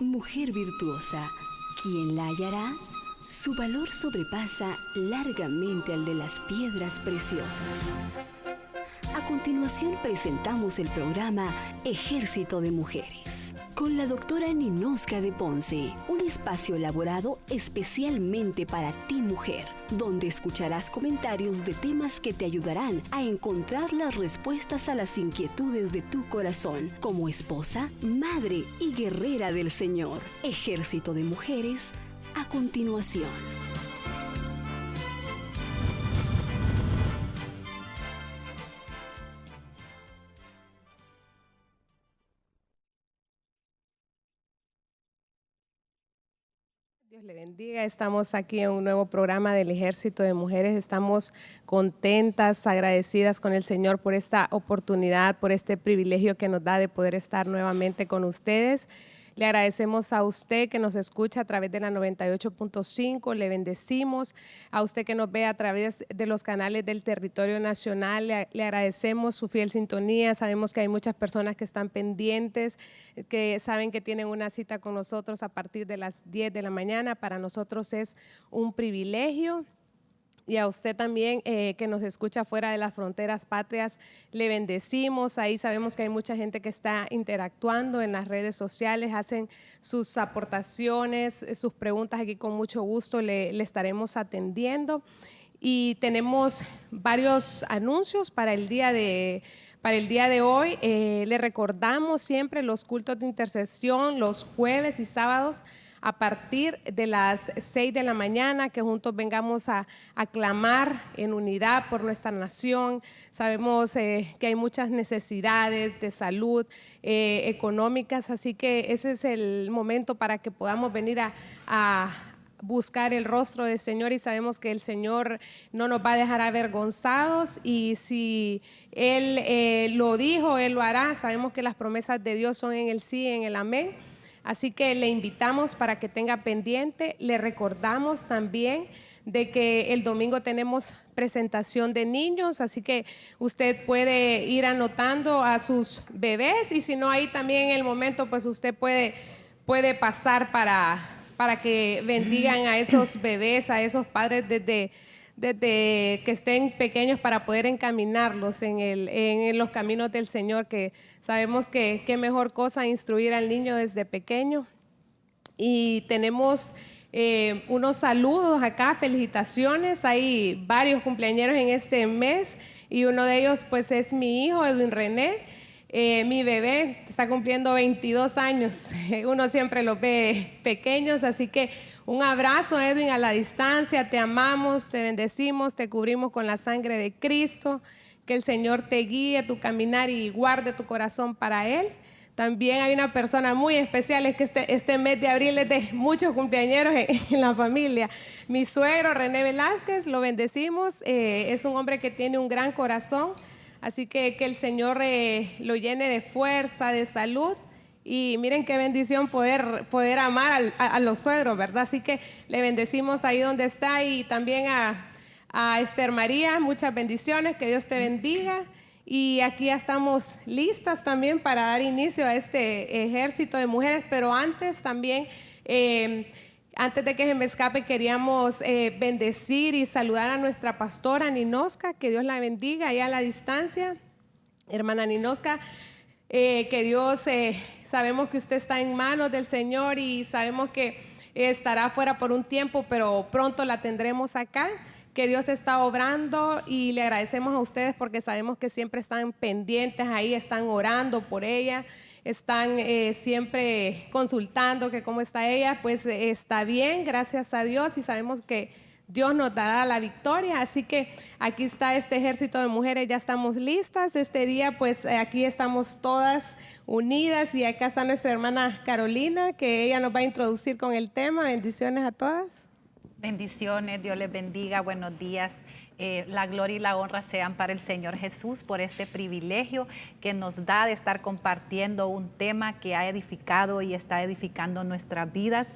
Mujer virtuosa, ¿quién la hallará? Su valor sobrepasa largamente al de las piedras preciosas. A continuación presentamos el programa Ejército de Mujeres, con la doctora Ninosca de Ponce, un espacio elaborado especialmente para ti, mujer, donde escucharás comentarios de temas que te ayudarán a encontrar las respuestas a las inquietudes de tu corazón, como esposa, madre y guerrera del Señor. Ejército de Mujeres, a continuación. Dios le bendiga. Estamos aquí en un nuevo programa del Ejército de Mujeres. Estamos contentas, agradecidas con el Señor por esta oportunidad, por este privilegio que nos da de poder estar nuevamente con ustedes. Le agradecemos a usted que nos escucha a través de la 98.5, le bendecimos. A usted que nos ve a través de los canales del territorio nacional, le agradecemos su fiel sintonía. Sabemos que hay muchas personas que están pendientes, que saben que tienen una cita con nosotros a partir de las 10 de la mañana. Para nosotros es un privilegio. Y a usted también que nos escucha fuera de las fronteras patrias, le bendecimos. Ahí sabemos que hay mucha gente que está interactuando en las redes sociales, hacen sus aportaciones, sus preguntas. Aquí con mucho gusto le estaremos atendiendo. Y tenemos varios anuncios para el día de hoy. Le recordamos siempre los cultos de intercesión los jueves y sábados a partir de las 6 de la mañana, que juntos vengamos a clamar en unidad por nuestra nación. Sabemos que hay muchas necesidades de salud, económicas, así que ese es el momento para que podamos venir a buscar el rostro del Señor, y sabemos que el Señor no nos va a dejar avergonzados, y si Él lo dijo, Él lo hará. Sabemos que las promesas de Dios son en el sí, en el amén. Así que le invitamos para que tenga pendiente. Le recordamos también de que el domingo tenemos presentación de niños, así que usted puede ir anotando a sus bebés, y si no, ahí también en el momento pues usted puede pasar para que bendigan a esos bebés, a esos padres desde que estén pequeños, para poder encaminarlos en los caminos del Señor, que sabemos que qué mejor cosa instruir al niño desde pequeño. Y tenemos unos saludos acá, felicitaciones. Hay varios cumpleañeros en este mes, y uno de ellos pues es mi hijo Edwin René. Mi bebé está cumpliendo 22 años, uno siempre los ve pequeños, así que un abrazo, Edwin, a la distancia. Te amamos, te bendecimos, te cubrimos con la sangre de Cristo. Que el Señor te guíe tu caminar y guarde tu corazón para Él. También hay una persona muy especial, es que este mes de abril es de muchos cumpleañeros en la familia. Mi suegro René Velázquez, lo bendecimos, es un hombre que tiene un gran corazón. Así que el Señor lo llene de fuerza, de salud. Y miren qué bendición poder amar a los suegros, ¿verdad? Así que le bendecimos ahí donde está. Y también a Esther María, muchas bendiciones, que Dios te bendiga. Y aquí ya estamos listas también para dar inicio a este ejército de mujeres. Pero antes también, antes de que se me escape, queríamos bendecir y saludar a nuestra pastora Ninosca, que Dios la bendiga allá a la distancia. Hermana Ninosca, que Dios, sabemos que usted está en manos del Señor, y sabemos que estará fuera por un tiempo, pero pronto la tendremos acá. Que Dios está obrando, y le agradecemos a ustedes porque sabemos que siempre están pendientes ahí, están orando por ella, están siempre consultando que cómo está ella. Pues está bien, gracias a Dios, y sabemos que Dios nos dará la victoria. Así que aquí está este ejército de mujeres, ya estamos listas. Este día pues aquí estamos todas unidas, y acá está nuestra hermana Carolina, que ella nos va a introducir con el tema. Bendiciones a todas. Bendiciones, Dios les bendiga, buenos días. La gloria y la honra sean para el Señor Jesús por este privilegio que nos da de estar compartiendo un tema que ha edificado y está edificando nuestras vidas.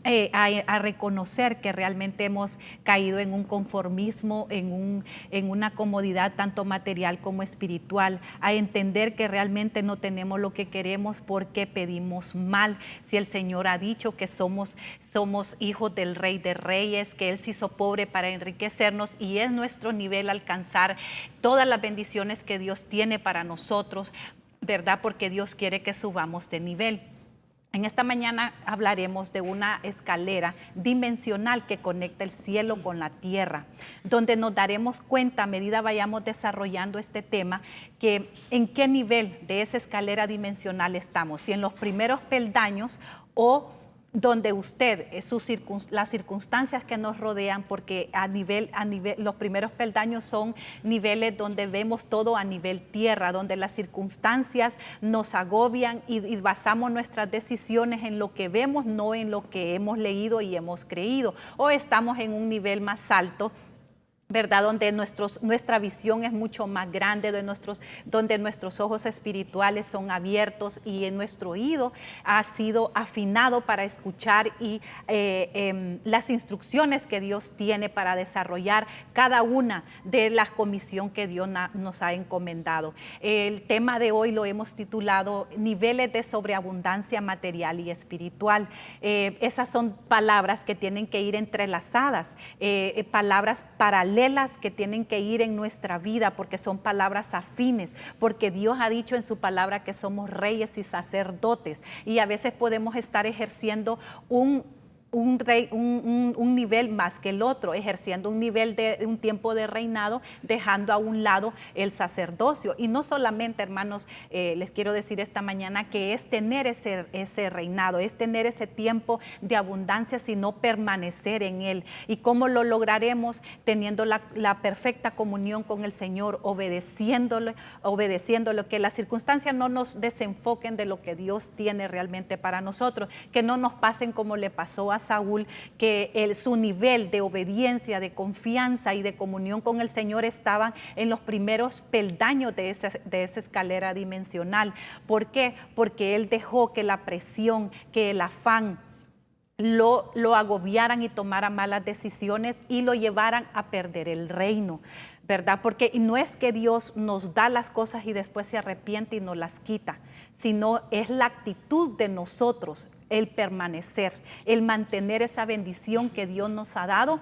a reconocer que realmente hemos caído en un conformismo, en una comodidad tanto material como espiritual, a entender que realmente no tenemos lo que queremos porque pedimos mal. Si el Señor ha dicho que somos hijos del Rey de Reyes, que Él se hizo pobre para enriquecernos, y es nuestro nivel alcanzar todas las bendiciones que Dios tiene para nosotros, ¿verdad? Porque Dios quiere que subamos de nivel. En esta mañana hablaremos de una escalera dimensional que conecta el cielo con la tierra, donde nos daremos cuenta a medida vayamos desarrollando este tema, que en qué nivel de esa escalera dimensional estamos, si en los primeros peldaños o donde usted, las circunstancias que nos rodean, porque los primeros peldaños son niveles donde vemos todo a nivel tierra, donde las circunstancias nos agobian y basamos nuestras decisiones en lo que vemos, no en lo que hemos leído y hemos creído, o estamos en un nivel más alto, ¿verdad? Donde nuestra visión es mucho más grande, donde nuestros ojos espirituales son abiertos y en nuestro oído ha sido afinado para escuchar y las instrucciones que Dios tiene para desarrollar cada una de las comisiones que Dios nos ha encomendado. El tema de hoy lo hemos titulado Niveles de sobreabundancia material y espiritual. Esas son palabras que tienen que ir entrelazadas, palabras paralelas que tienen que ir en nuestra vida, porque son palabras afines, porque Dios ha dicho en su palabra que somos reyes y sacerdotes, y a veces podemos estar ejerciendo un nivel más que el otro, ejerciendo un tiempo de reinado, dejando a un lado el sacerdocio. Y no solamente, hermanos, les quiero decir esta mañana que es tener ese reinado, es tener ese tiempo de abundancia, sino permanecer en él. ¿Y cómo lo lograremos? Teniendo la perfecta comunión con el Señor, obedeciéndolo, que las circunstancias no nos desenfoquen de lo que Dios tiene realmente para nosotros, que no nos pasen como le pasó a Saúl, que su nivel de obediencia, de confianza y de comunión con el Señor estaban en los primeros peldaños de esa escalera dimensional. ¿Por qué? Porque él dejó que la presión, que el afán lo agobiaran y tomaran malas decisiones y lo llevaran a perder el reino, ¿verdad? Porque no es que Dios nos da las cosas y después se arrepiente y nos las quita, sino es la actitud de nosotros, el permanecer, el mantener esa bendición que Dios nos ha dado,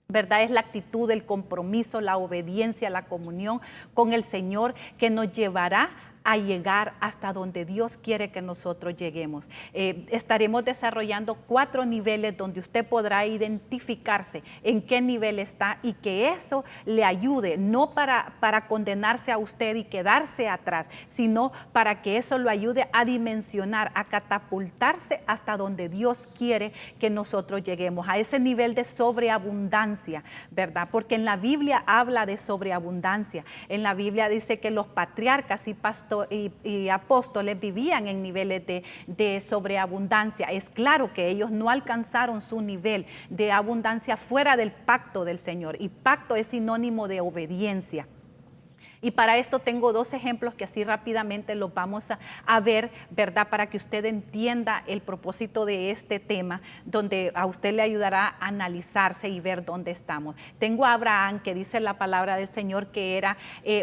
¿verdad? Es la actitud, el compromiso, la obediencia, la comunión con el Señor que nos llevará a llegar hasta donde Dios quiere que nosotros lleguemos. Estaremos desarrollando 4 niveles donde usted podrá identificarse en qué nivel está y que eso le ayude, no para condenarse a usted y quedarse atrás, sino para que eso lo ayude a dimensionar, a catapultarse hasta donde Dios quiere que nosotros lleguemos, a ese nivel de sobreabundancia, ¿verdad? Porque en la Biblia habla de sobreabundancia. En la Biblia dice que los patriarcas y pastores y apóstoles vivían en niveles de sobreabundancia. Es claro que ellos no alcanzaron su nivel de abundancia fuera del pacto del Señor, y pacto es sinónimo de obediencia. Y para esto tengo 2 ejemplos que así rápidamente los vamos a ver, ¿verdad? Para que usted entienda el propósito de este tema, donde a usted le ayudará a analizarse y ver dónde estamos. Tengo a Abraham, que dice la palabra del Señor que era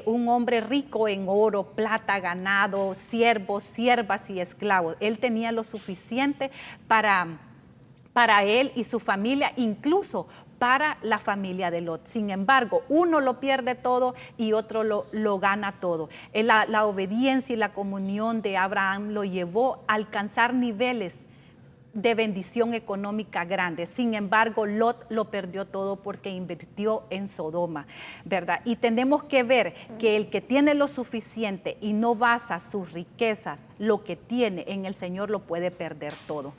un hombre rico en oro, plata, ganado, siervos, siervas y esclavos. Él tenía lo suficiente para él y su familia, incluso para la familia de Lot. Sin embargo, uno lo pierde todo y otro lo gana todo. La obediencia y la comunión de Abraham lo llevó a alcanzar niveles de bendición económica grande. Sin embargo, Lot lo perdió todo porque invirtió en Sodoma, ¿verdad? Y tenemos que ver que el que tiene lo suficiente y no basa sus riquezas, lo que tiene en el Señor, lo puede perder todo.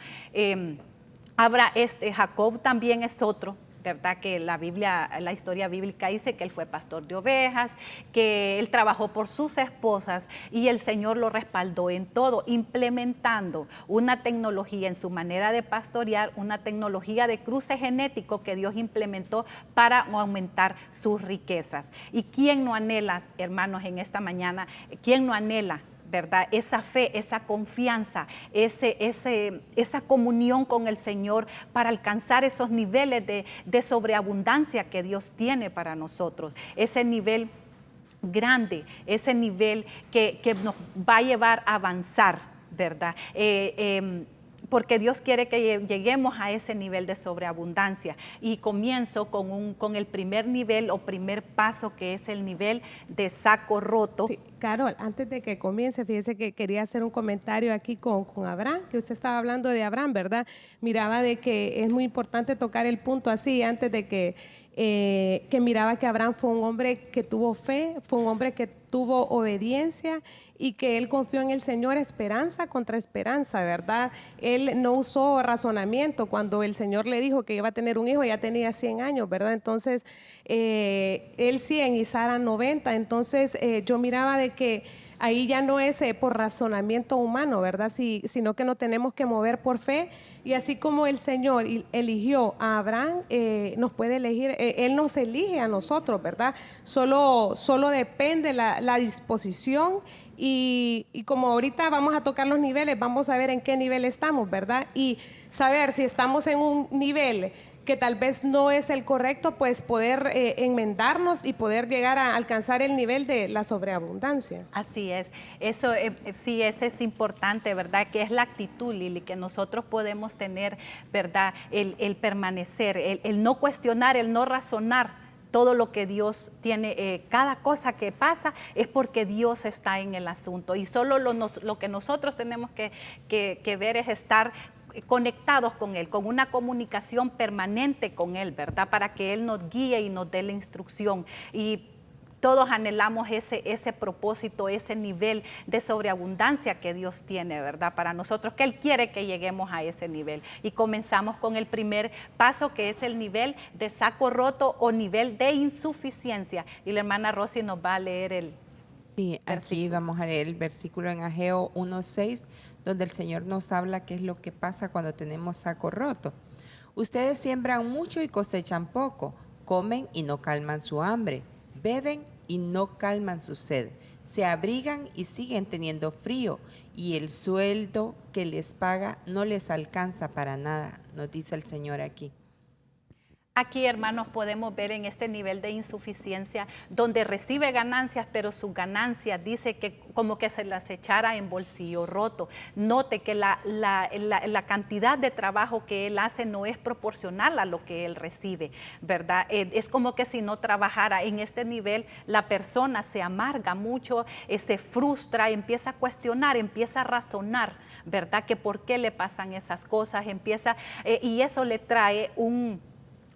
Jacob también es otro, ¿verdad? Que la historia bíblica dice que él fue pastor de ovejas, que él trabajó por sus esposas y el Señor lo respaldó en todo, implementando una tecnología en su manera de pastorear, una tecnología de cruce genético que Dios implementó para aumentar sus riquezas. ¿Y quién no anhela, hermanos, en esta mañana, quién no anhela ¿verdad? Esa fe, esa confianza, esa comunión con el Señor para alcanzar esos niveles de sobreabundancia que Dios tiene para nosotros. Ese nivel grande, ese nivel que nos va a llevar a avanzar, ¿verdad? Porque Dios quiere que lleguemos a ese nivel de sobreabundancia. Y comienzo con el primer nivel o primer paso, que es el nivel de saco roto. Sí, Carol, antes de que comience, fíjese que quería hacer un comentario aquí con Abraham, que usted estaba hablando de Abraham, ¿verdad? Miraba de que es muy importante tocar el punto así, antes de que miraba que Abraham fue un hombre que tuvo fe, fue un hombre que tuvo obediencia y que él confió en el Señor, esperanza contra esperanza, ¿verdad? Él no usó razonamiento. Cuando el Señor le dijo que iba a tener un hijo, ya tenía 100 años, ¿verdad? Entonces, él 100 y Sara 90. Entonces, yo miraba de que ahí ya no es por razonamiento humano, ¿verdad? Sino que nos tenemos que mover por fe. Y así como el Señor eligió a Abraham, nos puede elegir, Él nos elige a nosotros, ¿verdad? Solo depende la disposición. Y como ahorita vamos a tocar los niveles, vamos a ver en qué nivel estamos, ¿verdad? Y saber si estamos en un nivel que tal vez no es el correcto, pues poder enmendarnos y poder llegar a alcanzar el nivel de la sobreabundancia. Así es, eso sí, ese es importante, ¿verdad? Que es la actitud, Lili, que nosotros podemos tener, ¿verdad? El permanecer, el no cuestionar, el no razonar todo lo que Dios tiene, cada cosa que pasa es porque Dios está en el asunto, y solo lo que nosotros tenemos que ver es estar conectados con Él, con una comunicación permanente con Él, ¿verdad? Para que Él nos guíe y nos dé la instrucción. Y todos anhelamos ese propósito, ese nivel de sobreabundancia que Dios tiene, ¿verdad? Para nosotros, que Él quiere que lleguemos a ese nivel. Y comenzamos con el primer paso, que es el nivel de saco roto o nivel de insuficiencia. Y la hermana Rosy nos va a leer el Sí, versículo. aquí vamos a leer el versículo en Ageo 1:6, donde el Señor nos habla qué es lo que pasa cuando tenemos saco roto. Ustedes siembran mucho y cosechan poco, comen y no calman su hambre, beben y no calman su sed, se abrigan y siguen teniendo frío, y el sueldo que les paga no les alcanza para nada, nos dice el Señor aquí. Aquí, hermanos, podemos ver en este nivel de insuficiencia donde recibe ganancias, pero sus ganancias dice que como que se las echara en bolsillo roto. Note que la cantidad de trabajo que él hace no es proporcional a lo que él recibe, ¿verdad? Es como que si no trabajara. En este nivel la persona se amarga mucho, se frustra, empieza a cuestionar, empieza a razonar, ¿verdad? Que por qué le pasan esas cosas, y eso le trae un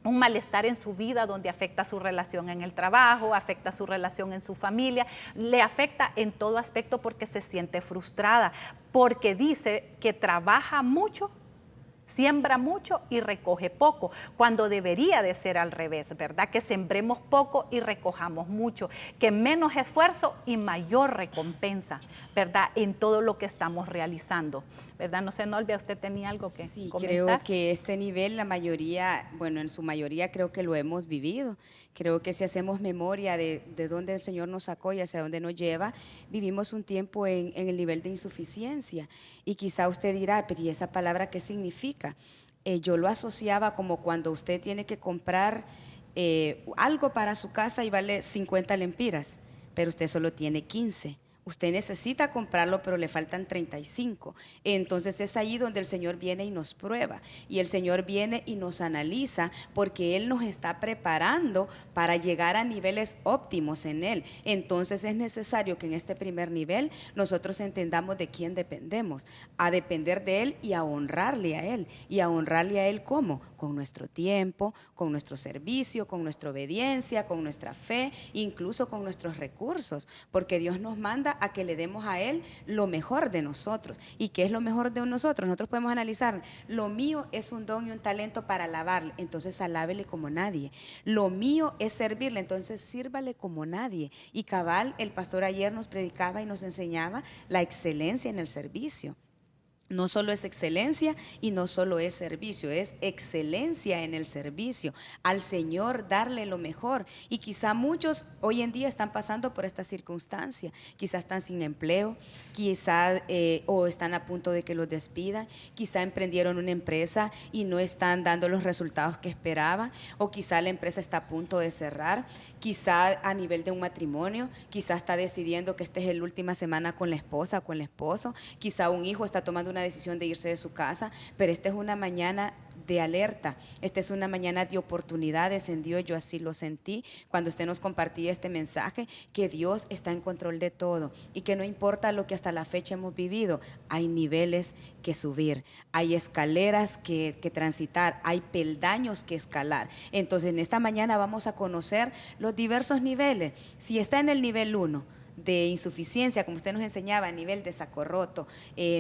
malestar en su vida, donde afecta su relación en el trabajo, afecta su relación en su familia, le afecta en todo aspecto porque se siente frustrada, porque dice que trabaja mucho, siembra mucho y recoge poco, cuando debería de ser al revés, ¿verdad? Que sembremos poco y recojamos mucho, que menos esfuerzo y mayor recompensa, ¿verdad? En todo lo que estamos realizando, ¿verdad? No sé, Nolvia, ¿usted tenía algo que Sí, comentar? creo que este nivel, la mayoría, bueno, en su mayoría creo que lo hemos vivido. Creo que si hacemos memoria de dónde el Señor nos sacó y hacia dónde nos lleva, vivimos un tiempo en el nivel de insuficiencia. Y quizá usted dirá, pero ¿y esa palabra qué significa? Yo lo asociaba como cuando usted tiene que comprar algo para su casa y vale 50 lempiras, pero usted solo tiene 15. Usted necesita comprarlo, pero le faltan 35. Entonces es ahí donde el Señor viene y nos prueba. Y el Señor viene y nos analiza, porque Él nos está preparando para llegar a niveles óptimos en Él. Entonces es necesario que en este primer nivel nosotros entendamos de quién dependemos. A depender de Él y a honrarle a Él. ¿Y a honrarle a Él cómo? Con nuestro tiempo, con nuestro servicio, con nuestra obediencia, con nuestra fe, incluso con nuestros recursos. Porque Dios nos manda a que le demos a Él lo mejor de nosotros. ¿Y qué es lo mejor de nosotros? Nosotros podemos analizar, lo mío es un don y un talento para alabarle, entonces alábele como nadie. Lo mío es servirle, entonces sírvale como nadie. Y cabal, el pastor ayer nos predicaba y nos enseñaba la excelencia en el servicio. No solo es excelencia y no solo es servicio, es excelencia en el servicio, al Señor darle lo mejor. Y quizá muchos hoy en día están pasando por esta circunstancia, quizá están sin empleo, quizá o están a punto de que los despidan, quizá emprendieron una empresa y no están dando los resultados que esperaban, o quizá la empresa está a punto de cerrar, quizá a nivel de un matrimonio, quizá está decidiendo que esta es la última semana con la esposa o con el esposo, quizá un hijo está tomando una decisión de irse de su casa, pero esta es una mañana de alerta, esta es una mañana de oportunidades en Dios. Yo así lo sentí cuando usted nos compartía este mensaje, que Dios está en control de todo y que no importa lo que hasta la fecha hemos vivido, hay niveles que subir, hay escaleras que transitar, hay peldaños que escalar. Entonces en esta mañana vamos a conocer los diversos niveles. Si está en el nivel 1 de insuficiencia, como usted nos enseñaba, a nivel de saco roto,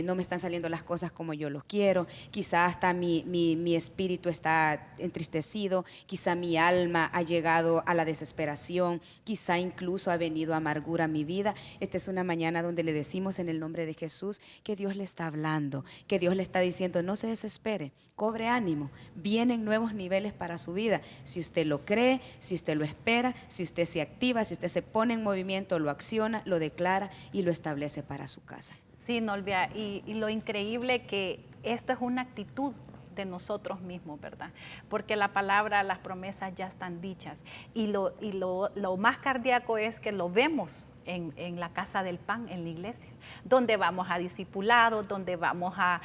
no me están saliendo las cosas como yo lo quiero, quizá hasta mi espíritu está entristecido, quizá mi alma ha llegado a la desesperación, quizá incluso ha venido amargura a mi vida. Esta es una mañana donde le decimos en el nombre de Jesús que Dios le está hablando, que Dios le está diciendo: no se desespere, cobre ánimo, vienen nuevos niveles para su vida. Si usted lo cree, si usted lo espera, si usted se activa, si usted se pone en movimiento, lo acciona, lo declara y lo establece para su casa. Sí, Nolvia, y lo increíble que esto es una actitud de nosotros mismos, ¿verdad? Porque la palabra, las promesas ya están dichas, y lo más cardíaco es que lo vemos en la casa del pan, en la iglesia, donde vamos a discipulados, donde vamos a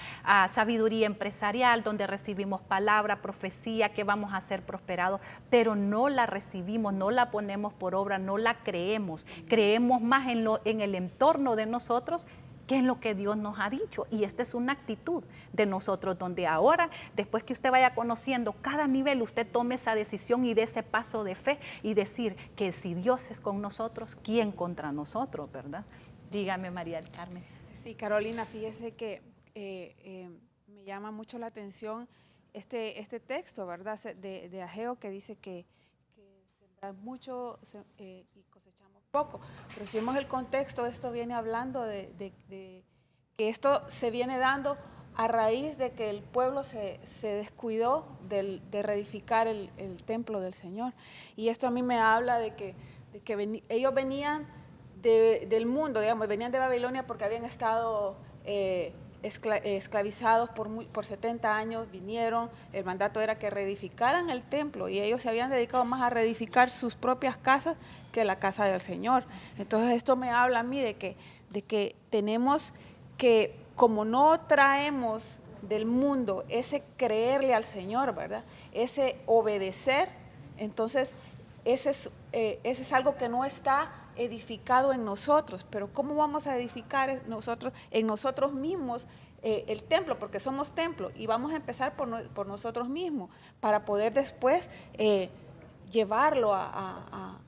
sabiduría empresarial, donde recibimos palabra, profecía, que vamos a ser prosperados, pero no la recibimos, no la ponemos por obra, no la creemos. Creemos más en el entorno de nosotros que en lo que Dios nos ha dicho. Y esta es una actitud de nosotros, donde ahora, después que usted vaya conociendo cada nivel, usted tome esa decisión y dé ese paso de fe y decir que si Dios es con nosotros, ¿quién contra nosotros, verdad? Dígame, María del Carmen. Sí, Carolina, fíjese que me llama mucho la atención este texto, ¿verdad? De Ageo, que dice que sembrar mucho y cosechamos poco. Pero si vemos el contexto, esto viene hablando de que esto se viene dando a raíz de que el pueblo se descuidó de reedificar el templo del Señor. Y esto a mí me habla de que ellos venían del mundo, digamos, venían de Babilonia porque habían estado esclavizados por 70 años, vinieron, el mandato era que reedificaran el templo y ellos se habían dedicado más a reedificar sus propias casas que la casa del Señor. Entonces esto me habla a mí de que tenemos que, como no traemos del mundo ese creerle al Señor, ¿verdad? Ese obedecer, entonces ese es algo que no está edificado en nosotros. Pero ¿cómo vamos a edificar en nosotros mismos el templo? Porque somos templo y vamos a empezar por nosotros mismos para poder después llevarlo a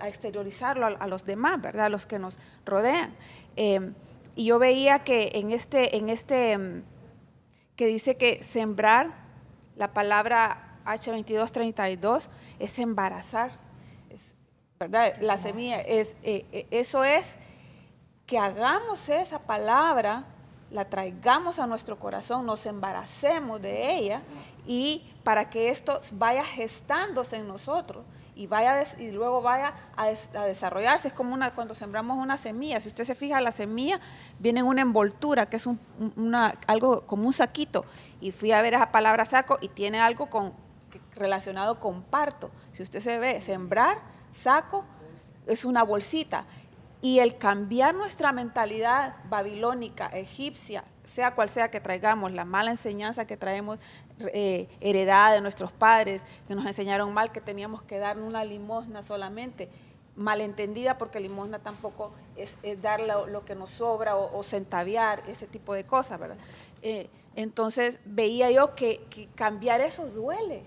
exteriorizarlo a los demás, ¿verdad? A los que nos rodean. Y yo veía que en este que dice que sembrar, la palabra H2232 es embarazar, ¿verdad? La semilla eso es que hagamos esa palabra, la traigamos a nuestro corazón, nos embaracemos de ella, y para que esto vaya gestándose en nosotros y luego vaya a desarrollarse. Es como cuando sembramos una semilla. Si usted se fija, la semilla viene en una envoltura que es algo como un saquito, y fui a ver esa palabra saco y tiene algo relacionado con parto. Si usted se ve, sembrar, saco, es una bolsita. Y el cambiar nuestra mentalidad babilónica, egipcia, sea cual sea que traigamos, la mala enseñanza que traemos heredada de nuestros padres, que nos enseñaron mal, que teníamos que dar una limosna solamente, malentendida, porque limosna tampoco es dar lo que nos sobra o centaviar, ese tipo de cosas, ¿verdad? Entonces veía yo que cambiar eso duele,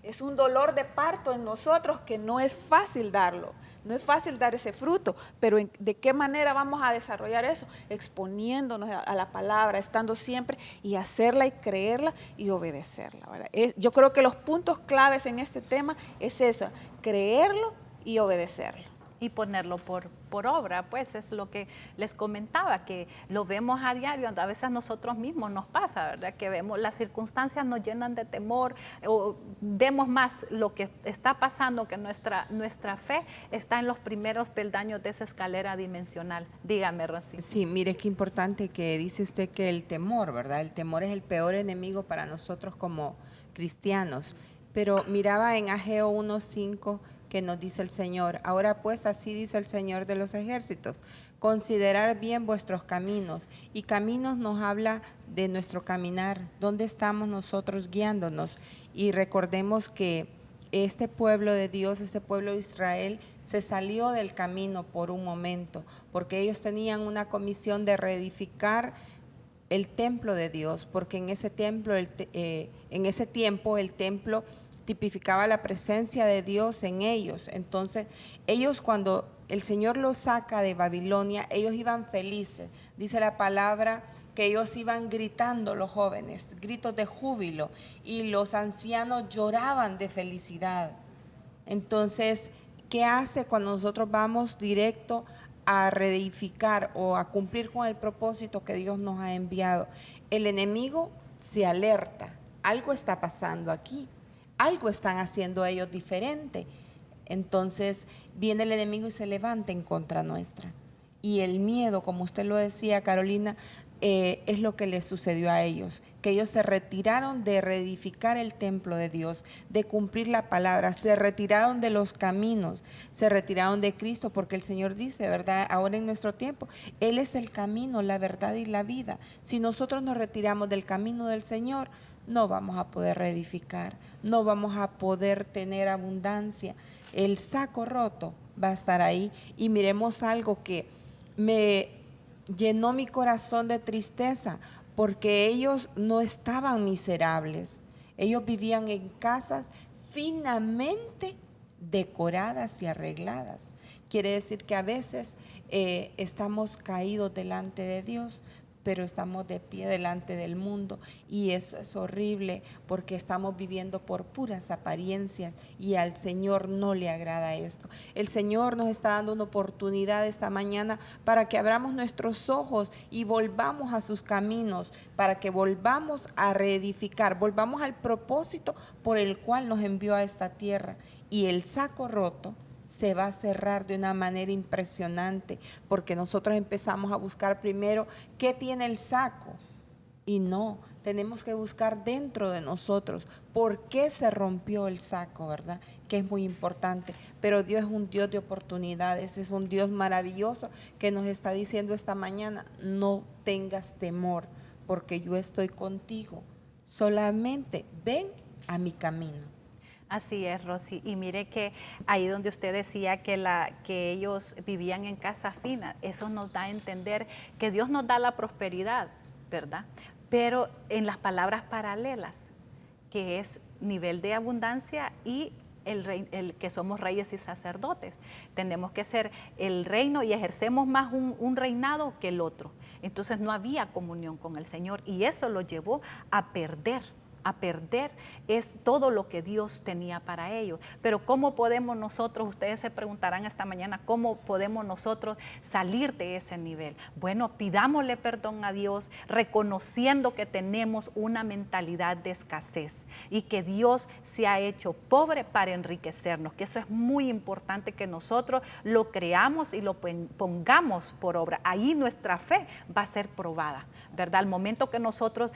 es un dolor de parto en nosotros que no es fácil darlo. No es fácil dar ese fruto, pero ¿de qué manera vamos a desarrollar eso? Exponiéndonos a la palabra, estando siempre y hacerla y creerla y obedecerla, ¿verdad? Yo creo que los puntos claves en este tema es eso, creerlo y obedecerlo. y ponerlo por obra. Pues es lo que les comentaba, que lo vemos a diario, a veces a nosotros mismos nos pasa, ¿verdad? Que vemos las circunstancias nos llenan de temor, o vemos más lo que está pasando, que nuestra fe está en los primeros peldaños de esa escalera dimensional. Dígame, Rosy. Sí, mire qué importante que dice usted que el temor, ¿verdad? El temor es el peor enemigo para nosotros como cristianos. Pero miraba en Ageo 1:5 que nos dice el Señor: ahora pues así dice el Señor de los ejércitos, considerar bien vuestros caminos. Y caminos nos habla de nuestro caminar, dónde estamos nosotros guiándonos. Y recordemos que este pueblo de Dios, este pueblo de Israel, se salió del camino por un momento, porque ellos tenían una comisión de reedificar el templo de Dios, porque en ese tiempo el templo tipificaba la presencia de Dios en ellos. Entonces, ellos, cuando el Señor los saca de Babilonia, ellos iban felices. Dice la palabra que ellos iban gritando, los jóvenes, gritos de júbilo, y los ancianos lloraban de felicidad. Entonces, ¿qué hace cuando nosotros vamos directo a reedificar o a cumplir con el propósito que Dios nos ha enviado? El enemigo se alerta, algo está pasando aquí, algo están haciendo ellos diferente. Entonces viene el enemigo y se levanta en contra nuestra. Y el miedo, como usted lo decía, Carolina, es lo que les sucedió a ellos, que ellos se retiraron de reedificar el templo de Dios, de cumplir la palabra, se retiraron de los caminos, se retiraron de Cristo, porque el Señor dice, ¿verdad? Ahora en nuestro tiempo, Él es el camino, la verdad y la vida. Si nosotros nos retiramos del camino del Señor, no vamos a poder reedificar, no vamos a poder tener abundancia. El saco roto va a estar ahí. Y miremos algo que me llenó mi corazón de tristeza, porque ellos no estaban miserables. Ellos vivían en casas finamente decoradas y arregladas. Quiere decir que a veces estamos caídos delante de Dios, pero estamos de pie delante del mundo, y eso es horrible, porque estamos viviendo por puras apariencias y al Señor no le agrada esto. El Señor nos está dando una oportunidad esta mañana para que abramos nuestros ojos y volvamos a sus caminos, para que volvamos a reedificar, volvamos al propósito por el cual nos envió a esta tierra. Y el saco roto se va a cerrar de una manera impresionante, porque nosotros empezamos a buscar primero qué tiene el saco, y no, tenemos que buscar dentro de nosotros por qué se rompió el saco, ¿verdad? Que es muy importante. Pero Dios es un Dios de oportunidades, es un Dios maravilloso que nos está diciendo esta mañana: no tengas temor, porque yo estoy contigo, solamente ven a mi camino. Así es, Rosy. Y mire que ahí donde usted decía que ellos vivían en casa fina, eso nos da a entender que Dios nos da la prosperidad, ¿verdad? Pero en las palabras paralelas, que es nivel de abundancia y el que somos reyes y sacerdotes. Tenemos que ser el reino y ejercemos más un reinado que el otro. Entonces no había comunión con el Señor, y eso lo llevó a perder es todo lo que Dios tenía para ellos. Pero ¿cómo podemos nosotros, ustedes se preguntarán esta mañana, cómo podemos nosotros salir de ese nivel? Bueno, pidámosle perdón a Dios, reconociendo que tenemos una mentalidad de escasez y que Dios se ha hecho pobre para enriquecernos, que eso es muy importante, que nosotros lo creamos y lo pongamos por obra. Ahí nuestra fe va a ser probada, ¿verdad? Al momento que nosotros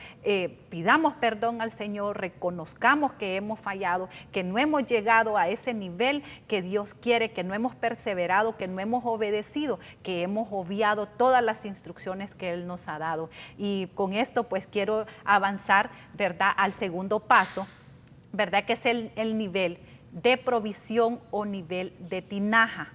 pidamos perdón al Señor, reconozcamos que hemos fallado, que no hemos llegado a ese nivel que Dios quiere, que no hemos perseverado, que no hemos obedecido, que hemos obviado todas las instrucciones que Él nos ha dado. Y con esto pues quiero avanzar, ¿verdad?, al segundo paso, ¿verdad?, que es el nivel de provisión o nivel de tinaja,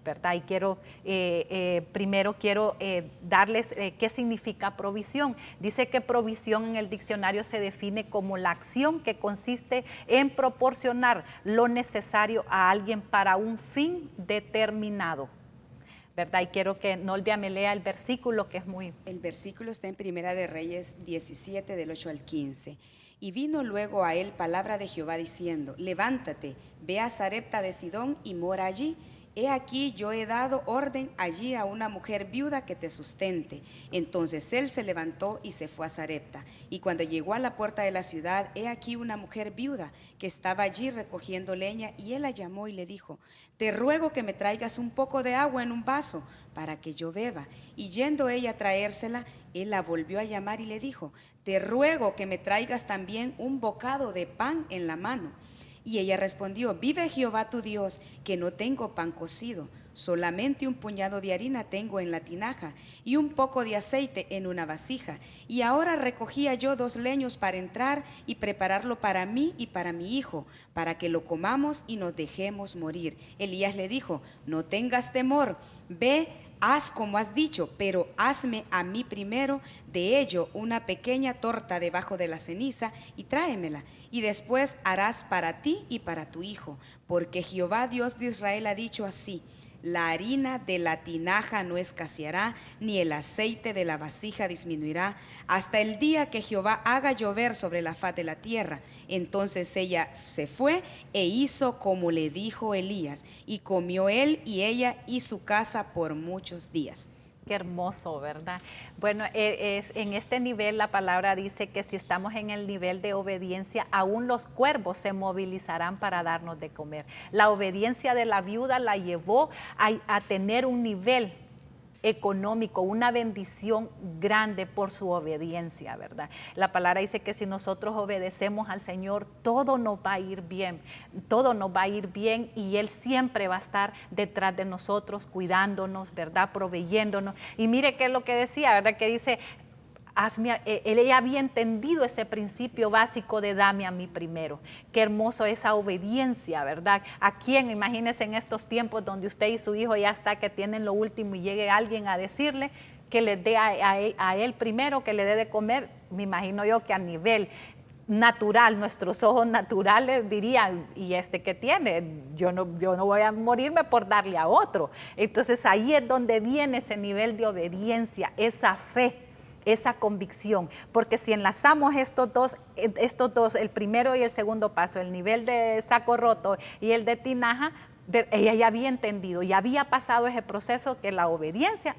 ¿verdad? Y primero quiero darles qué significa provisión. Dice que provisión en el diccionario se define como la acción que consiste en proporcionar lo necesario a alguien para un fin determinado, ¿verdad? Y quiero que Nolvia me lea el versículo, que es muy... El versículo está en Primera de Reyes 17, del 8 al 15. Y vino luego a él palabra de Jehová diciendo: levántate, ve a Sarepta de Sidón y mora allí. he aquí yo he dado orden allí a una mujer viuda que te sustente. Entonces él se levantó y se fue a Sarepta. Y cuando llegó a la puerta de la ciudad, he aquí una mujer viuda que estaba allí recogiendo leña, y él la llamó y le dijo: te ruego que me traigas un poco de agua en un vaso para que yo beba. Y yendo ella a traérsela, él la volvió a llamar y le dijo: te ruego que me traigas también un bocado de pan en la mano. Y ella respondió: vive Jehová tu Dios, que no tengo pan cocido, solamente un puñado de harina tengo en la tinaja y un poco de aceite en una vasija. Y ahora recogía yo 2 leños para entrar y prepararlo para mí y para mi hijo, para que lo comamos y nos dejemos morir. Elías le dijo: no tengas temor, ve, haz como has dicho, pero hazme a mí primero de ello una pequeña torta debajo de la ceniza y tráemela, y después harás para ti y para tu hijo, porque Jehová Dios de Israel ha dicho así: la harina de la tinaja no escaseará, ni el aceite de la vasija disminuirá, hasta el día que Jehová haga llover sobre la faz de la tierra. Entonces ella se fue e hizo como le dijo Elías, y comió él y ella y su casa por muchos días. Qué hermoso, ¿verdad? Bueno, en este nivel la palabra dice que si estamos en el nivel de obediencia, aún los cuervos se movilizarán para darnos de comer. La obediencia de la viuda la llevó a tener un nivel económico, una bendición grande por su obediencia, ¿verdad? La palabra dice que si nosotros obedecemos al Señor, todo nos va a ir bien, todo nos va a ir bien, y Él siempre va a estar detrás de nosotros, cuidándonos, ¿verdad? Proveyéndonos. Y mire qué es lo que decía, ¿verdad? Que dice: ella había entendido ese principio básico de dame a mí primero. Qué hermoso esa obediencia, ¿verdad? ¿A quién? Imagínense en estos tiempos donde usted y su hijo ya está que tienen lo último y llegue alguien a decirle que le dé a él primero, que le dé de comer. Me imagino yo que a nivel natural, nuestros ojos naturales dirían: ¿y este qué tiene? Yo no voy a morirme por darle a otro. Entonces ahí es donde viene ese nivel de obediencia, esa fe, esa convicción, porque si enlazamos estos dos, el primero y el segundo paso, el nivel de saco roto y el de tinaja, ella ya había entendido, ya había pasado ese proceso, que la obediencia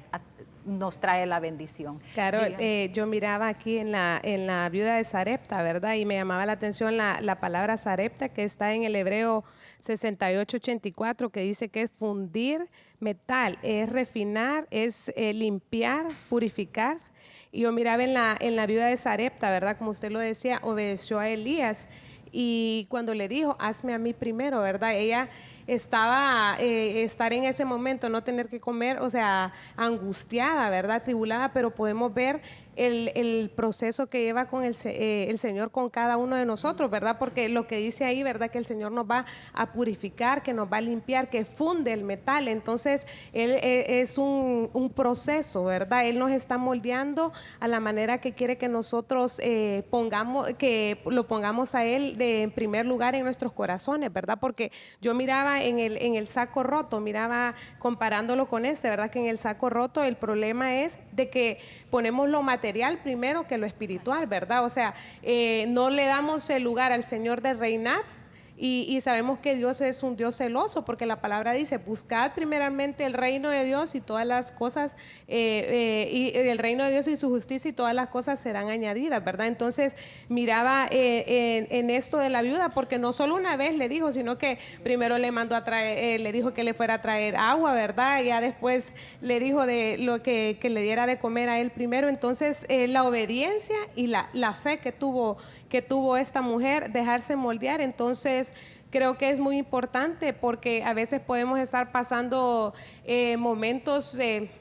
nos trae la bendición. Carol, yo miraba aquí en la viuda de Sarepta, ¿verdad? Y me llamaba la atención la palabra Sarepta, que está en el Hebreo 68:84, que dice que es fundir metal, es refinar, es limpiar, purificar. Y yo miraba en la viuda de Sarepta, ¿verdad? Como usted lo decía, obedeció a Elías. Y cuando le dijo: hazme a mí primero, ¿verdad? Ella estaba, estar en ese momento, no tener que comer, o sea, angustiada, ¿verdad? Tribulada, pero podemos ver el proceso que lleva con el Señor con cada uno de nosotros, ¿verdad? Porque lo que dice ahí, ¿verdad? Que el Señor nos va a purificar, que nos va a limpiar, que funde el metal. Entonces, Él es un proceso, ¿verdad? Él nos está moldeando a la manera que quiere que nosotros lo pongamos a Él en primer lugar en nuestros corazones, ¿verdad? Porque yo miraba en el saco roto, miraba comparándolo con ¿verdad? Que en el saco roto el problema es de que ponemos lo material primero que lo espiritual, ¿verdad? O sea, no le damos el lugar al Señor de reinar. Y sabemos que Dios es un Dios celoso, porque la palabra dice: buscad primeramente el reino de Dios y todas las cosas, y el reino de Dios y su justicia, y todas las cosas serán añadidas, ¿verdad? Entonces miraba en esto de la viuda, porque no solo una vez le dijo, sino que primero le mandó a traer, le dijo que le fuera a traer agua, ¿verdad? Y ya después le dijo de lo que le diera de comer a él primero. Entonces la obediencia y la fe que tuvo esta mujer, dejarse moldear. Entonces creo que es muy importante, porque a veces podemos estar pasando momentos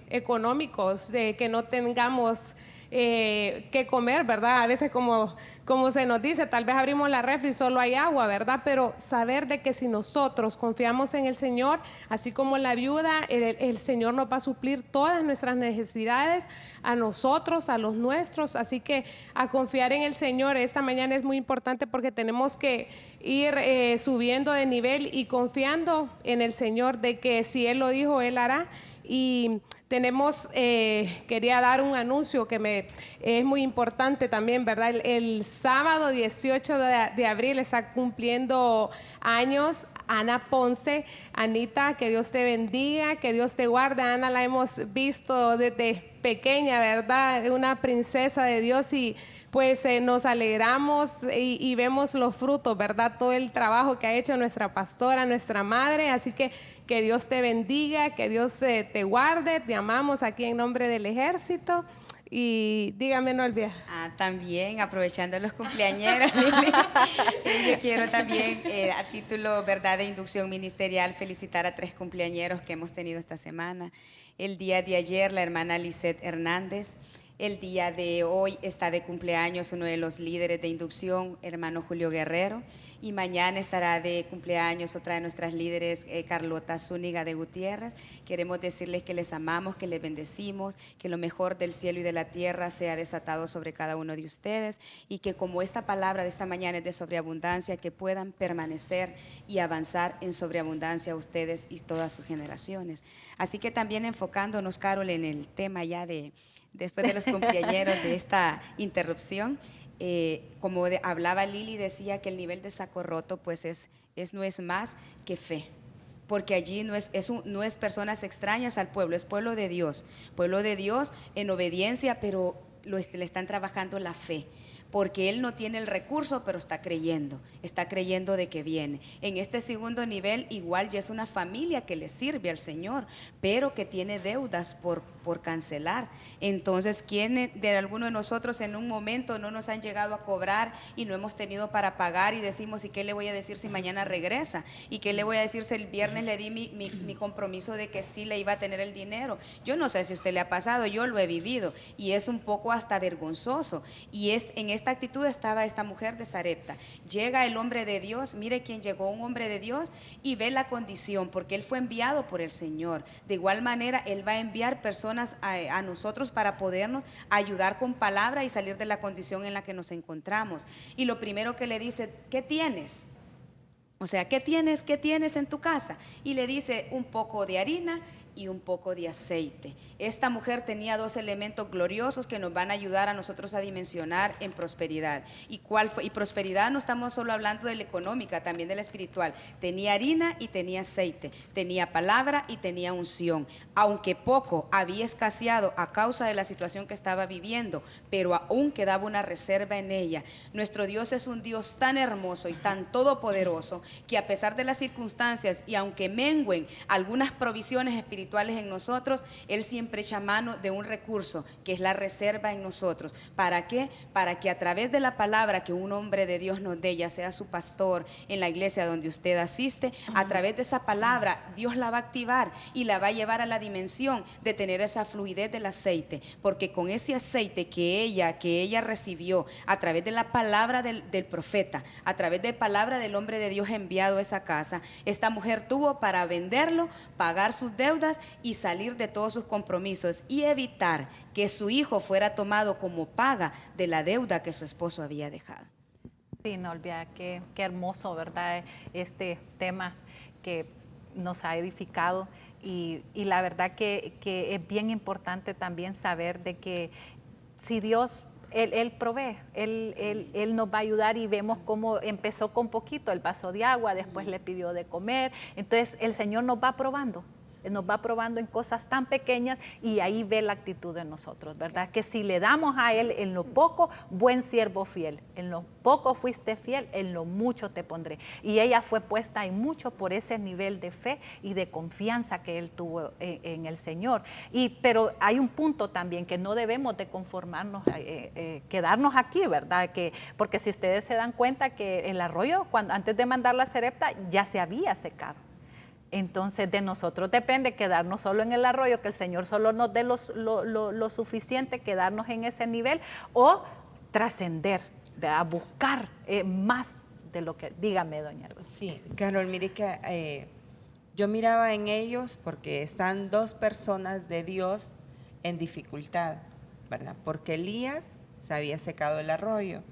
económicos de que no tengamos que comer, ¿verdad? A veces como se nos dice, tal vez abrimos la refri y solo hay agua, ¿verdad? Pero saber de que si nosotros confiamos en el Señor, así como la viuda, el Señor nos va a suplir todas nuestras necesidades, a nosotros, a los nuestros. Así que a confiar en el Señor esta mañana es muy importante, porque tenemos que ir subiendo de nivel y confiando en el Señor de que si Él lo dijo, Él hará. Y tenemos, quería dar un anuncio que es muy importante también, ¿verdad? El sábado 18 de abril está cumpliendo años Ana Ponce. Anita, que Dios te bendiga, que Dios te guarde. Ana la hemos visto desde pequeña, ¿verdad? Una princesa de Dios y pues nos alegramos y vemos los frutos, ¿verdad? Todo el trabajo que ha hecho nuestra pastora, nuestra madre. Así que Dios te bendiga, que Dios te guarde. Te amamos aquí en nombre del ejército. Y dígame, Nolvia. También, aprovechando los cumpleañeros, yo quiero también, a título, ¿verdad?, de inducción ministerial, felicitar a 3 cumpleañeros que hemos tenido esta semana. El día de ayer, la hermana Lisette Hernández. El día de hoy está de cumpleaños uno de los líderes de inducción, hermano Julio Guerrero. Y mañana estará de cumpleaños otra de nuestras líderes, Carlota Zúñiga de Gutiérrez. Queremos decirles que les amamos, que les bendecimos, que lo mejor del cielo y de la tierra sea desatado sobre cada uno de ustedes y que como esta palabra de esta mañana es de sobreabundancia, que puedan permanecer y avanzar en sobreabundancia ustedes y todas sus generaciones. Así que también enfocándonos, Carol, en el tema ya después de los cumpleañeros de esta interrupción, como hablaba Lili, decía que el nivel de saco roto pues no es más que fe, porque allí no es personas extrañas al pueblo, es pueblo de Dios en obediencia, pero le están trabajando la fe, porque él no tiene el recurso, pero está creyendo de que viene. En este segundo nivel igual ya es una familia que le sirve al Señor, pero que tiene deudas por cancelar. Entonces, ¿quién de alguno de nosotros en un momento no nos han llegado a cobrar y no hemos tenido para pagar y decimos, ¿y qué le voy a decir si mañana regresa? ¿Y qué le voy a decir si el viernes le di mi compromiso de que sí le iba a tener el dinero? Yo no sé si a usted le ha pasado, yo lo he vivido y es un poco hasta vergonzoso. Y en esta actitud estaba esta mujer de Sarepta. Llega el hombre de Dios, mire quién llegó, un hombre de Dios, y ve la condición, porque él fue enviado por el Señor. De igual manera, él va a enviar personas a nosotros para podernos ayudar con palabra y salir de la condición en la que nos encontramos. Y lo primero que le dice, ¿qué tienes? O sea, ¿qué tienes en tu casa? Y le dice, un poco de harina y un poco de aceite. Esta mujer tenía 2 elementos gloriosos que nos van a ayudar a nosotros a dimensionar en prosperidad. ¿Y cuál fue? Y prosperidad no estamos solo hablando de la económica, también de la espiritual. Tenía harina y tenía aceite, tenía palabra y tenía unción. Aunque poco había escaseado a causa de la situación que estaba viviendo, pero aún quedaba una reserva en ella. Nuestro Dios es un Dios tan hermoso y tan todopoderoso que a pesar de las circunstancias y aunque mengüen algunas provisiones espirituales en nosotros, Él siempre echa mano de un recurso que es la reserva en nosotros. ¿Para qué? Para que a través de la palabra que un hombre de Dios nos dé, ya sea su pastor en la iglesia donde usted asiste, a través de esa palabra Dios la va a activar y la va a llevar a la dimensión de tener esa fluidez del aceite, porque con ese aceite que ella recibió a través de la palabra del profeta, a través de la palabra del hombre de Dios enviado a esa casa, esta mujer tuvo para venderlo, pagar sus deudas y salir de todos sus compromisos y evitar que su hijo fuera tomado como paga de la deuda que su esposo había dejado. Sí, Nolvia, qué hermoso, ¿verdad? Este tema que nos ha edificado y la verdad que es bien importante también saber de que si Dios Él provee, él nos va a ayudar y vemos cómo empezó con poquito, el vaso de agua, después le pidió de comer, entonces el Señor nos va probando en cosas tan pequeñas y ahí ve la actitud de nosotros, ¿verdad? Que si le damos a Él en lo poco, buen siervo fiel, en lo poco fuiste fiel, en lo mucho te pondré. Y ella fue puesta en mucho por ese nivel de fe y de confianza que Él tuvo en el Señor. Pero hay un punto también que no debemos de conformarnos, quedarnos aquí, ¿verdad? Porque si ustedes se dan cuenta que el arroyo, antes de mandarla a Sarepta, ya se había secado. Entonces de nosotros depende quedarnos solo en el arroyo, que el Señor solo nos dé lo suficiente, quedarnos en ese nivel o trascender, a buscar más de lo que... Dígame, doña Rosa. Sí, Carol, mire que yo miraba en ellos porque están 2 personas de Dios en dificultad, ¿verdad? Porque Elías se había secado el arroyo